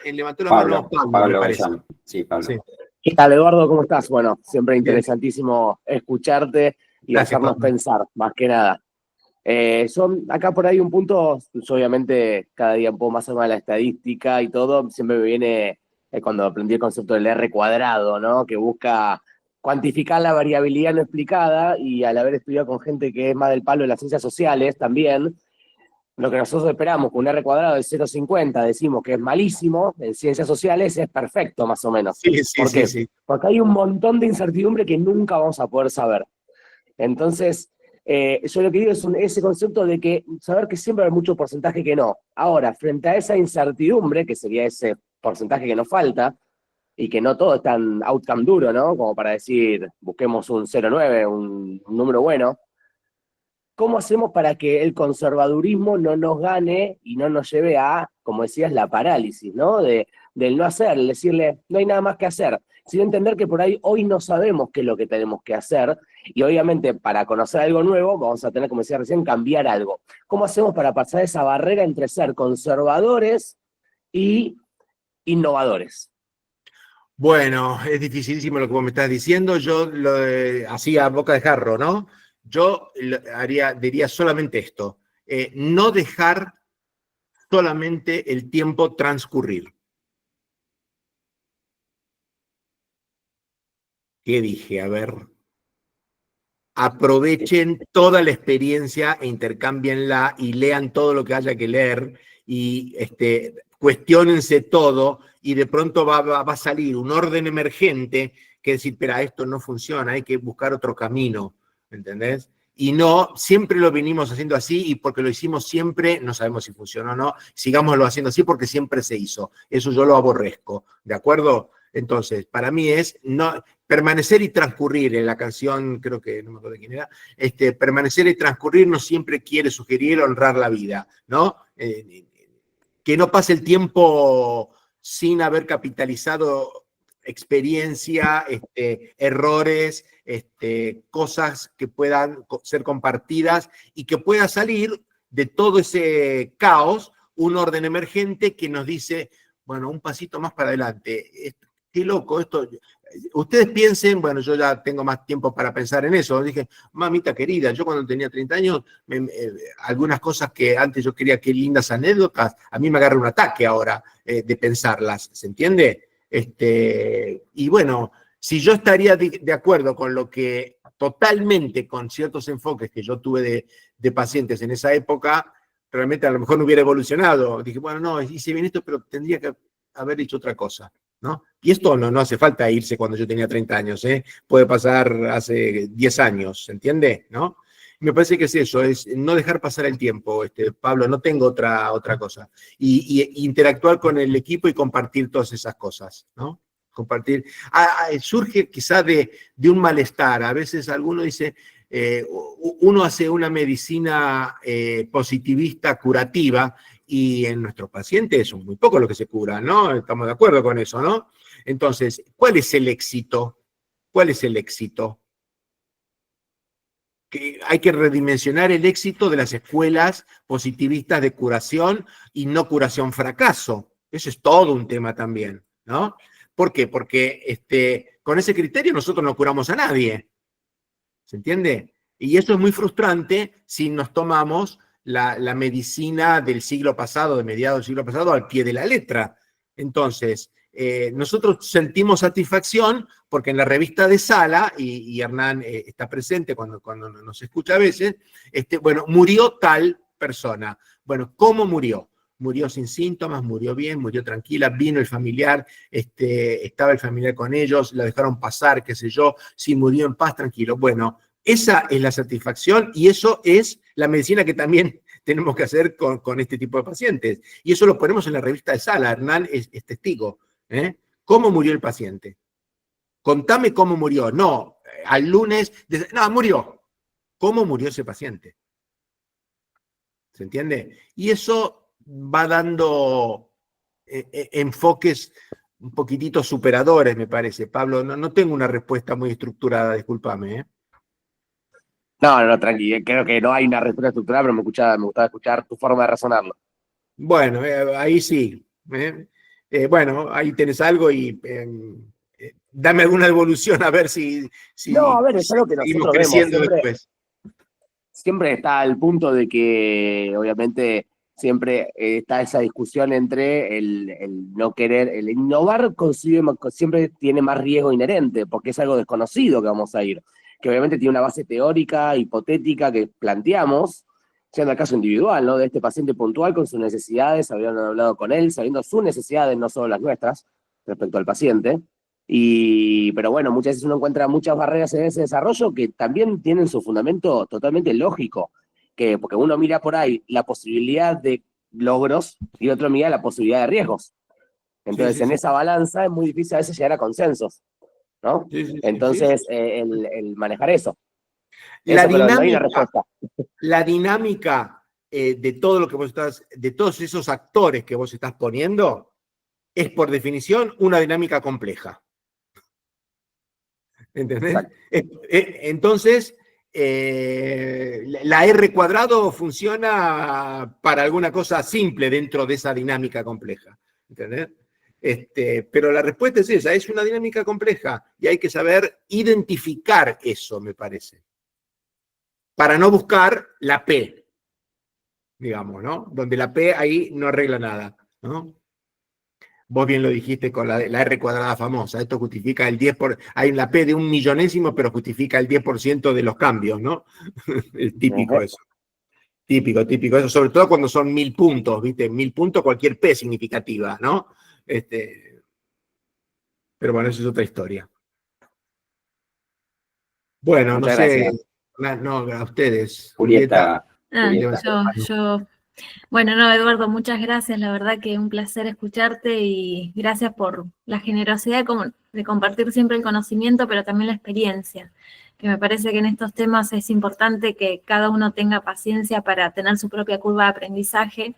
Levantó la mano Pablo, me parece. Sí, Pablo. Sí. ¿Qué tal, Eduardo? ¿Cómo estás? Bueno, siempre interesantísimo escucharte y hacernos pensar, más que nada. Son acá por ahí un punto, pues obviamente cada día un poco más allá de la estadística y todo, siempre me viene cuando aprendí el concepto del R², ¿no? Que busca cuantificar la variabilidad no explicada, y al haber estudiado con gente que es más del palo de las ciencias sociales también, lo que nosotros esperamos con un R² de 0,50, decimos que es malísimo, en ciencias sociales es perfecto más o menos. Sí. Porque hay un montón de incertidumbre que nunca vamos a poder saber. Entonces, yo lo que digo es ese concepto de que saber que siempre hay mucho porcentaje que no. Ahora, frente a esa incertidumbre, que sería ese porcentaje que nos falta, y que no todo es tan outcome duro, ¿no? Como para decir, busquemos un 0,9, un número bueno. ¿Cómo hacemos para que el conservadurismo no nos gane y no nos lleve a, como decías, la parálisis, ¿no? Del no hacer, decirle, no hay nada más que hacer. sino entender que por ahí hoy no sabemos qué es lo que tenemos que hacer, y obviamente para conocer algo nuevo vamos a tener, como decía recién, cambiar algo. ¿Cómo hacemos para pasar esa barrera entre ser conservadores y innovadores? Bueno, es dificilísimo lo que vos me estás diciendo. Yo lo así a boca de jarro, ¿no? Yo diría solamente esto. No dejar solamente el tiempo transcurrir. ¿Qué dije? A ver. Aprovechen toda la experiencia e intercámbienla y lean todo lo que haya que leer y cuestiónense todo y de pronto va a salir un orden emergente que decir, espera, esto no funciona, hay que buscar otro camino, ¿entendés? Y no, siempre lo venimos haciendo así y porque lo hicimos siempre, no sabemos si funciona o no, sigámoslo haciendo así porque siempre se hizo. Eso yo lo aborrezco, ¿de acuerdo? Entonces, para mí es no, permanecer y transcurrir, en la canción, creo que no me acuerdo de quién era, permanecer y transcurrir no siempre quiere sugerir honrar la vida, ¿no? Que no pase el tiempo sin haber capitalizado experiencia, errores, cosas que puedan ser compartidas y que pueda salir de todo ese caos un orden emergente que nos dice, bueno, un pasito más para adelante. Qué loco esto. Ustedes piensen, bueno, yo ya tengo más tiempo para pensar en eso. Dije, mamita querida, yo cuando tenía 30 años, algunas cosas que antes yo quería, qué lindas anécdotas, a mí me agarra un ataque ahora de pensarlas, ¿se entiende? Y bueno, si yo estaría de acuerdo con lo que totalmente, con ciertos enfoques que yo tuve de pacientes en esa época, realmente a lo mejor no hubiera evolucionado. Dije, bueno, no, hice bien esto, pero tendría que haber hecho otra cosa, ¿no? Y esto no hace falta irse cuando yo tenía 30 años, ¿eh? Puede pasar hace 10 años, ¿se entiende? ¿No? Me parece que es eso, es no dejar pasar el tiempo, Pablo, no tengo otra cosa. Y interactuar con el equipo y compartir todas esas cosas, ¿no? Compartir. Surge quizá de un malestar. A veces alguno dice, uno hace una medicina positivista, curativa, y en nuestros pacientes son muy pocos los que se curan, ¿no? Estamos de acuerdo con eso, ¿no? Entonces, ¿cuál es el éxito? ¿Cuál es el éxito? Que hay que redimensionar el éxito de las escuelas positivistas de curación y no curación fracaso. Eso es todo un tema también, ¿no? ¿Por qué? Porque con ese criterio nosotros no curamos a nadie. ¿Se entiende? Y eso es muy frustrante si nos tomamos la medicina del siglo pasado, de mediados del siglo pasado, al pie de la letra. Entonces, nosotros sentimos satisfacción porque en la revista de Sala, y Hernán está presente cuando nos escucha a veces, bueno, murió tal persona. Bueno, ¿cómo murió? Murió sin síntomas, murió bien, murió tranquila, vino el familiar, estaba el familiar con ellos, la dejaron pasar, qué sé yo, sí, murió en paz, tranquilo. Bueno, esa es la satisfacción y eso es la medicina que también tenemos que hacer con este tipo de pacientes. Y eso lo ponemos en la revista de Sala, Hernán es testigo. ¿Cómo murió el paciente? Contame cómo murió. No, al lunes, no, murió. ¿Cómo murió ese paciente? ¿Se entiende? Y eso va dando enfoques un poquitito superadores, me parece. Pablo, no tengo una respuesta muy estructurada, discúlpame, ¿eh? No, tranqui, creo que no hay una respuesta estructurada, pero me gustaba escuchar tu forma de razonarlo. Bueno, ahí sí. Bueno, ahí tenés algo y dame alguna evolución a ver si No, a ver, es algo que seguimos nosotros creciendo vemos después. siempre está al punto de que, obviamente, siempre está esa discusión entre el no querer, el innovar siempre tiene más riesgo inherente, porque es algo desconocido que vamos a ir, que obviamente tiene una base teórica, hipotética, que planteamos, siendo el caso individual, ¿no? De este paciente puntual con sus necesidades, habiendo hablado con él, sabiendo sus necesidades, no solo las nuestras, respecto al paciente. Pero bueno, muchas veces uno encuentra muchas barreras en ese desarrollo que también tienen su fundamento totalmente lógico, porque uno mira por ahí la posibilidad de logros y otro mira la posibilidad de riesgos. Entonces, Sí. en esa balanza es muy difícil a veces llegar a consensos, ¿no? Sí. Entonces, el manejar eso. La Eso, pero no hay una dinámica, respuesta. la dinámica de todo lo que vos estás, de todos esos actores que vos estás poniendo, es por definición una dinámica compleja. ¿Entendés? Exacto. Entonces, la R cuadrado funciona para alguna cosa simple dentro de esa dinámica compleja. ¿Entendés? Pero la respuesta es esa, es una dinámica compleja y hay que saber identificar eso, me parece. Para no buscar la P, digamos, ¿no? Donde la P ahí no arregla nada, ¿no? Vos bien lo dijiste con la R cuadrada famosa, esto justifica el 10%, hay la P de 1 millonésimo, pero justifica el 10% de los cambios, ¿no? Es típico eso. Típico eso, sobre todo cuando son 1000 puntos, ¿viste? 1000 puntos, cualquier P significativa, ¿no? Pero bueno, eso es otra historia. Bueno, Muchas no sé, gracias. no, a ustedes. Julieta, Bueno, no, Eduardo, muchas gracias. La verdad que un placer escucharte y gracias por la generosidad de compartir siempre el conocimiento, pero también la experiencia, que me parece que en estos temas es importante que cada uno tenga paciencia para tener su propia curva de aprendizaje,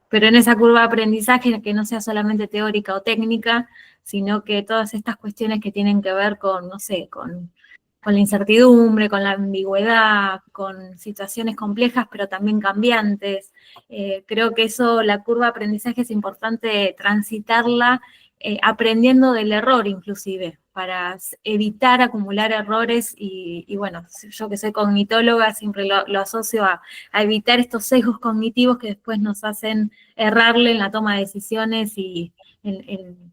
pero en esa curva de aprendizaje que no sea solamente teórica o técnica, sino que todas estas cuestiones que tienen que ver con, no sé, con la incertidumbre, con la ambigüedad, con situaciones complejas, pero también cambiantes. Creo que eso, la curva de aprendizaje es importante transitarla aprendiendo del error inclusive, para evitar acumular errores y bueno, yo que soy cognitóloga siempre lo asocio a evitar estos sesgos cognitivos que después nos hacen errarle en la toma de decisiones y en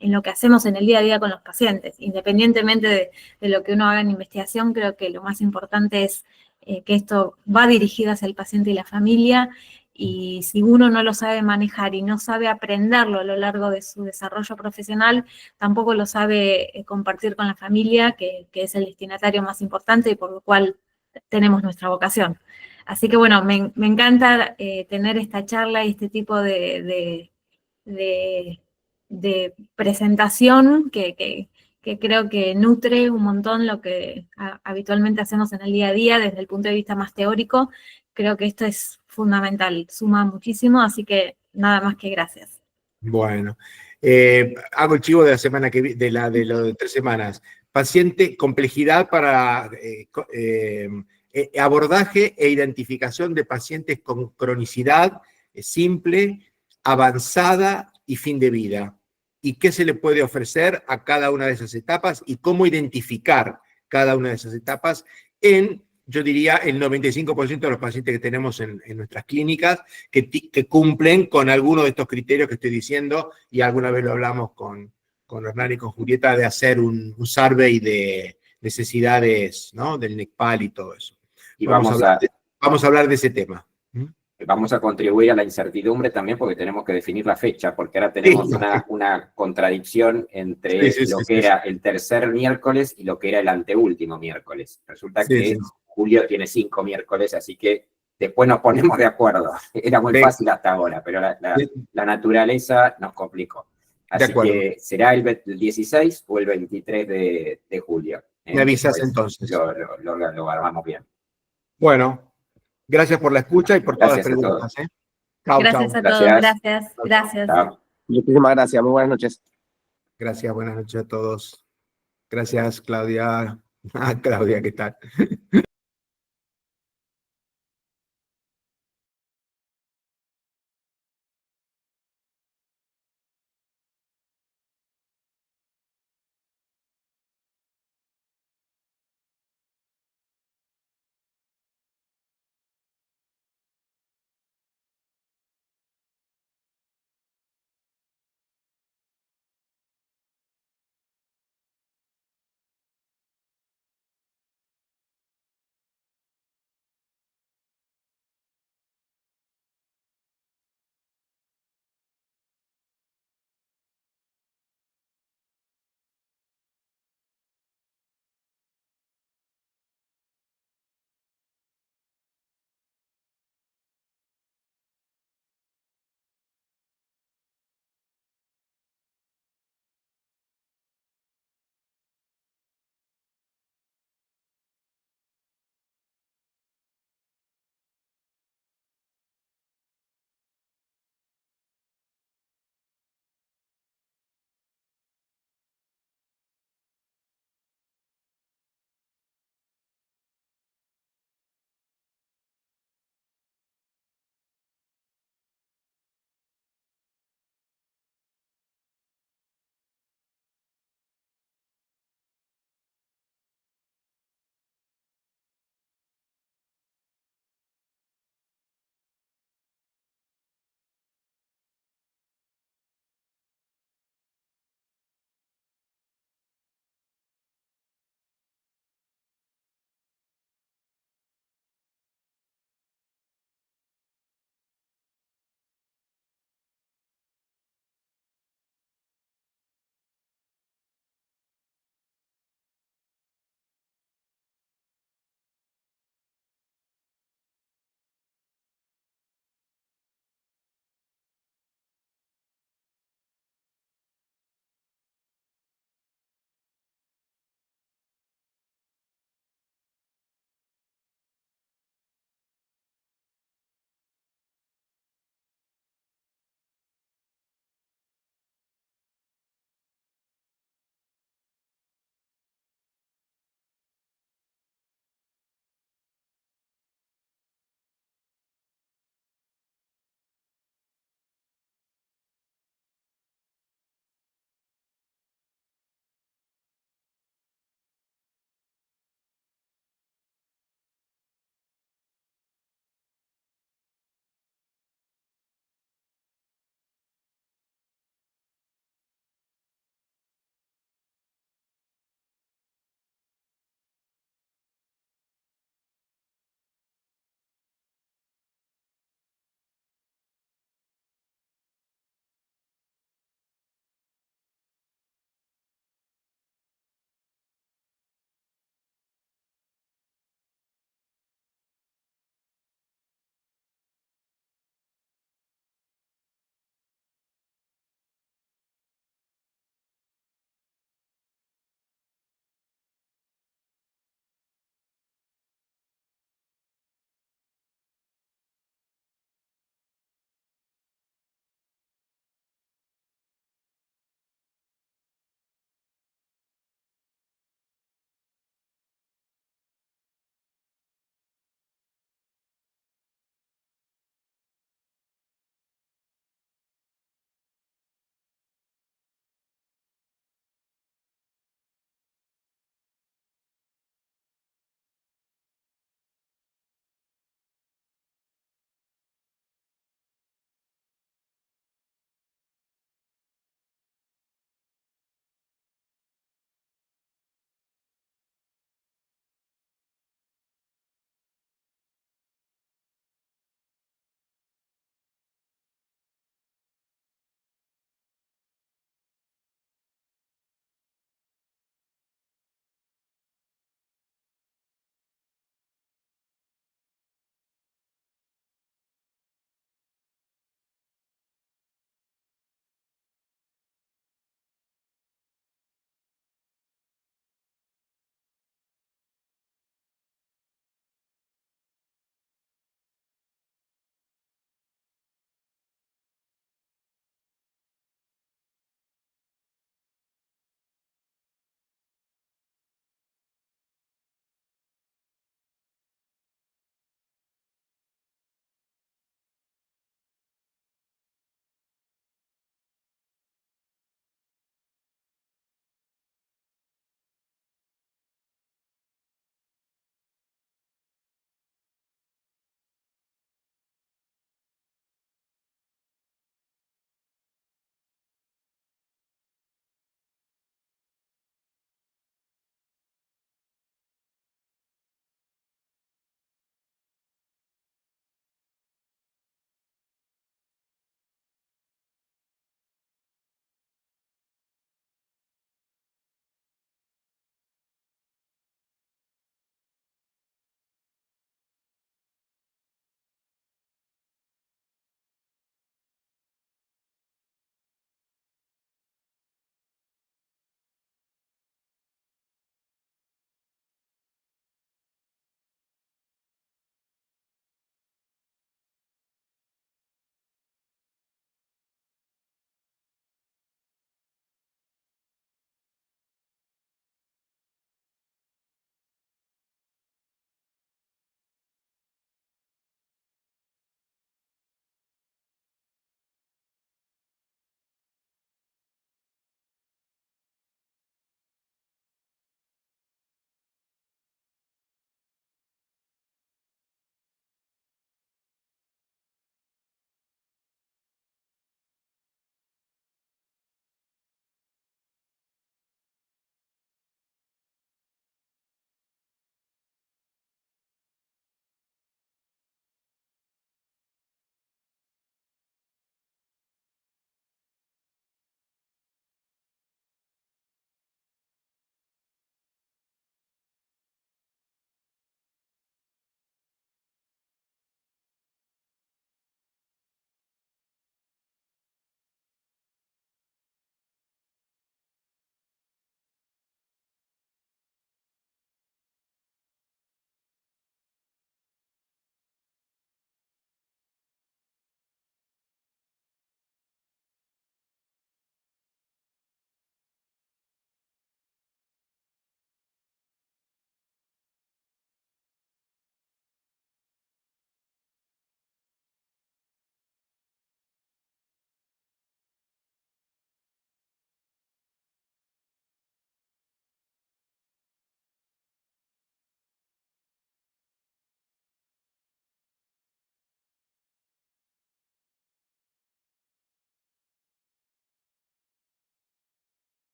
lo que hacemos en el día a día con los pacientes. Independientemente de lo que uno haga en investigación, creo que lo más importante es que esto va dirigido hacia el paciente y la familia, y si uno no lo sabe manejar y no sabe aprenderlo a lo largo de su desarrollo profesional, tampoco lo sabe compartir con la familia, que es el destinatario más importante y por lo cual tenemos nuestra vocación. Así que bueno, me encanta tener esta charla y este tipo de presentación que creo que nutre un montón lo que habitualmente hacemos en el día a día desde el punto de vista más teórico. Creo que esto es fundamental, suma muchísimo, así que nada más que gracias. Bueno, hago el chivo de la semana de lo de 3 semanas. Paciente, complejidad para abordaje e identificación de pacientes con cronicidad simple, avanzada y fin de vida. Y qué se le puede ofrecer a cada una de esas etapas y cómo identificar cada una de esas etapas en, yo diría, el 95% de los pacientes que tenemos en nuestras clínicas que cumplen con alguno de estos criterios que estoy diciendo, y alguna vez lo hablamos con Hernán y con Julieta, de hacer un survey de necesidades, ¿no? Del NECPAL y todo eso. Y vamos a hablar de ese tema. Vamos a contribuir a la incertidumbre también porque tenemos que definir la fecha, porque ahora tenemos una contradicción entre lo que era el tercer miércoles y lo que era el anteúltimo miércoles. Resulta que julio tiene 5 miércoles, así que después nos ponemos de acuerdo. Era muy fácil hasta ahora, pero la naturaleza nos complicó. Así que será el 16 o el 23 de julio. Me avisas entonces. Lo armamos bien. Bueno. Gracias por la escucha y por todas las preguntas. Gracias a todos, gracias. Muchísimas gracias, muy buenas noches. Gracias, buenas noches a todos. Gracias, Claudia. Claudia, ¿qué tal?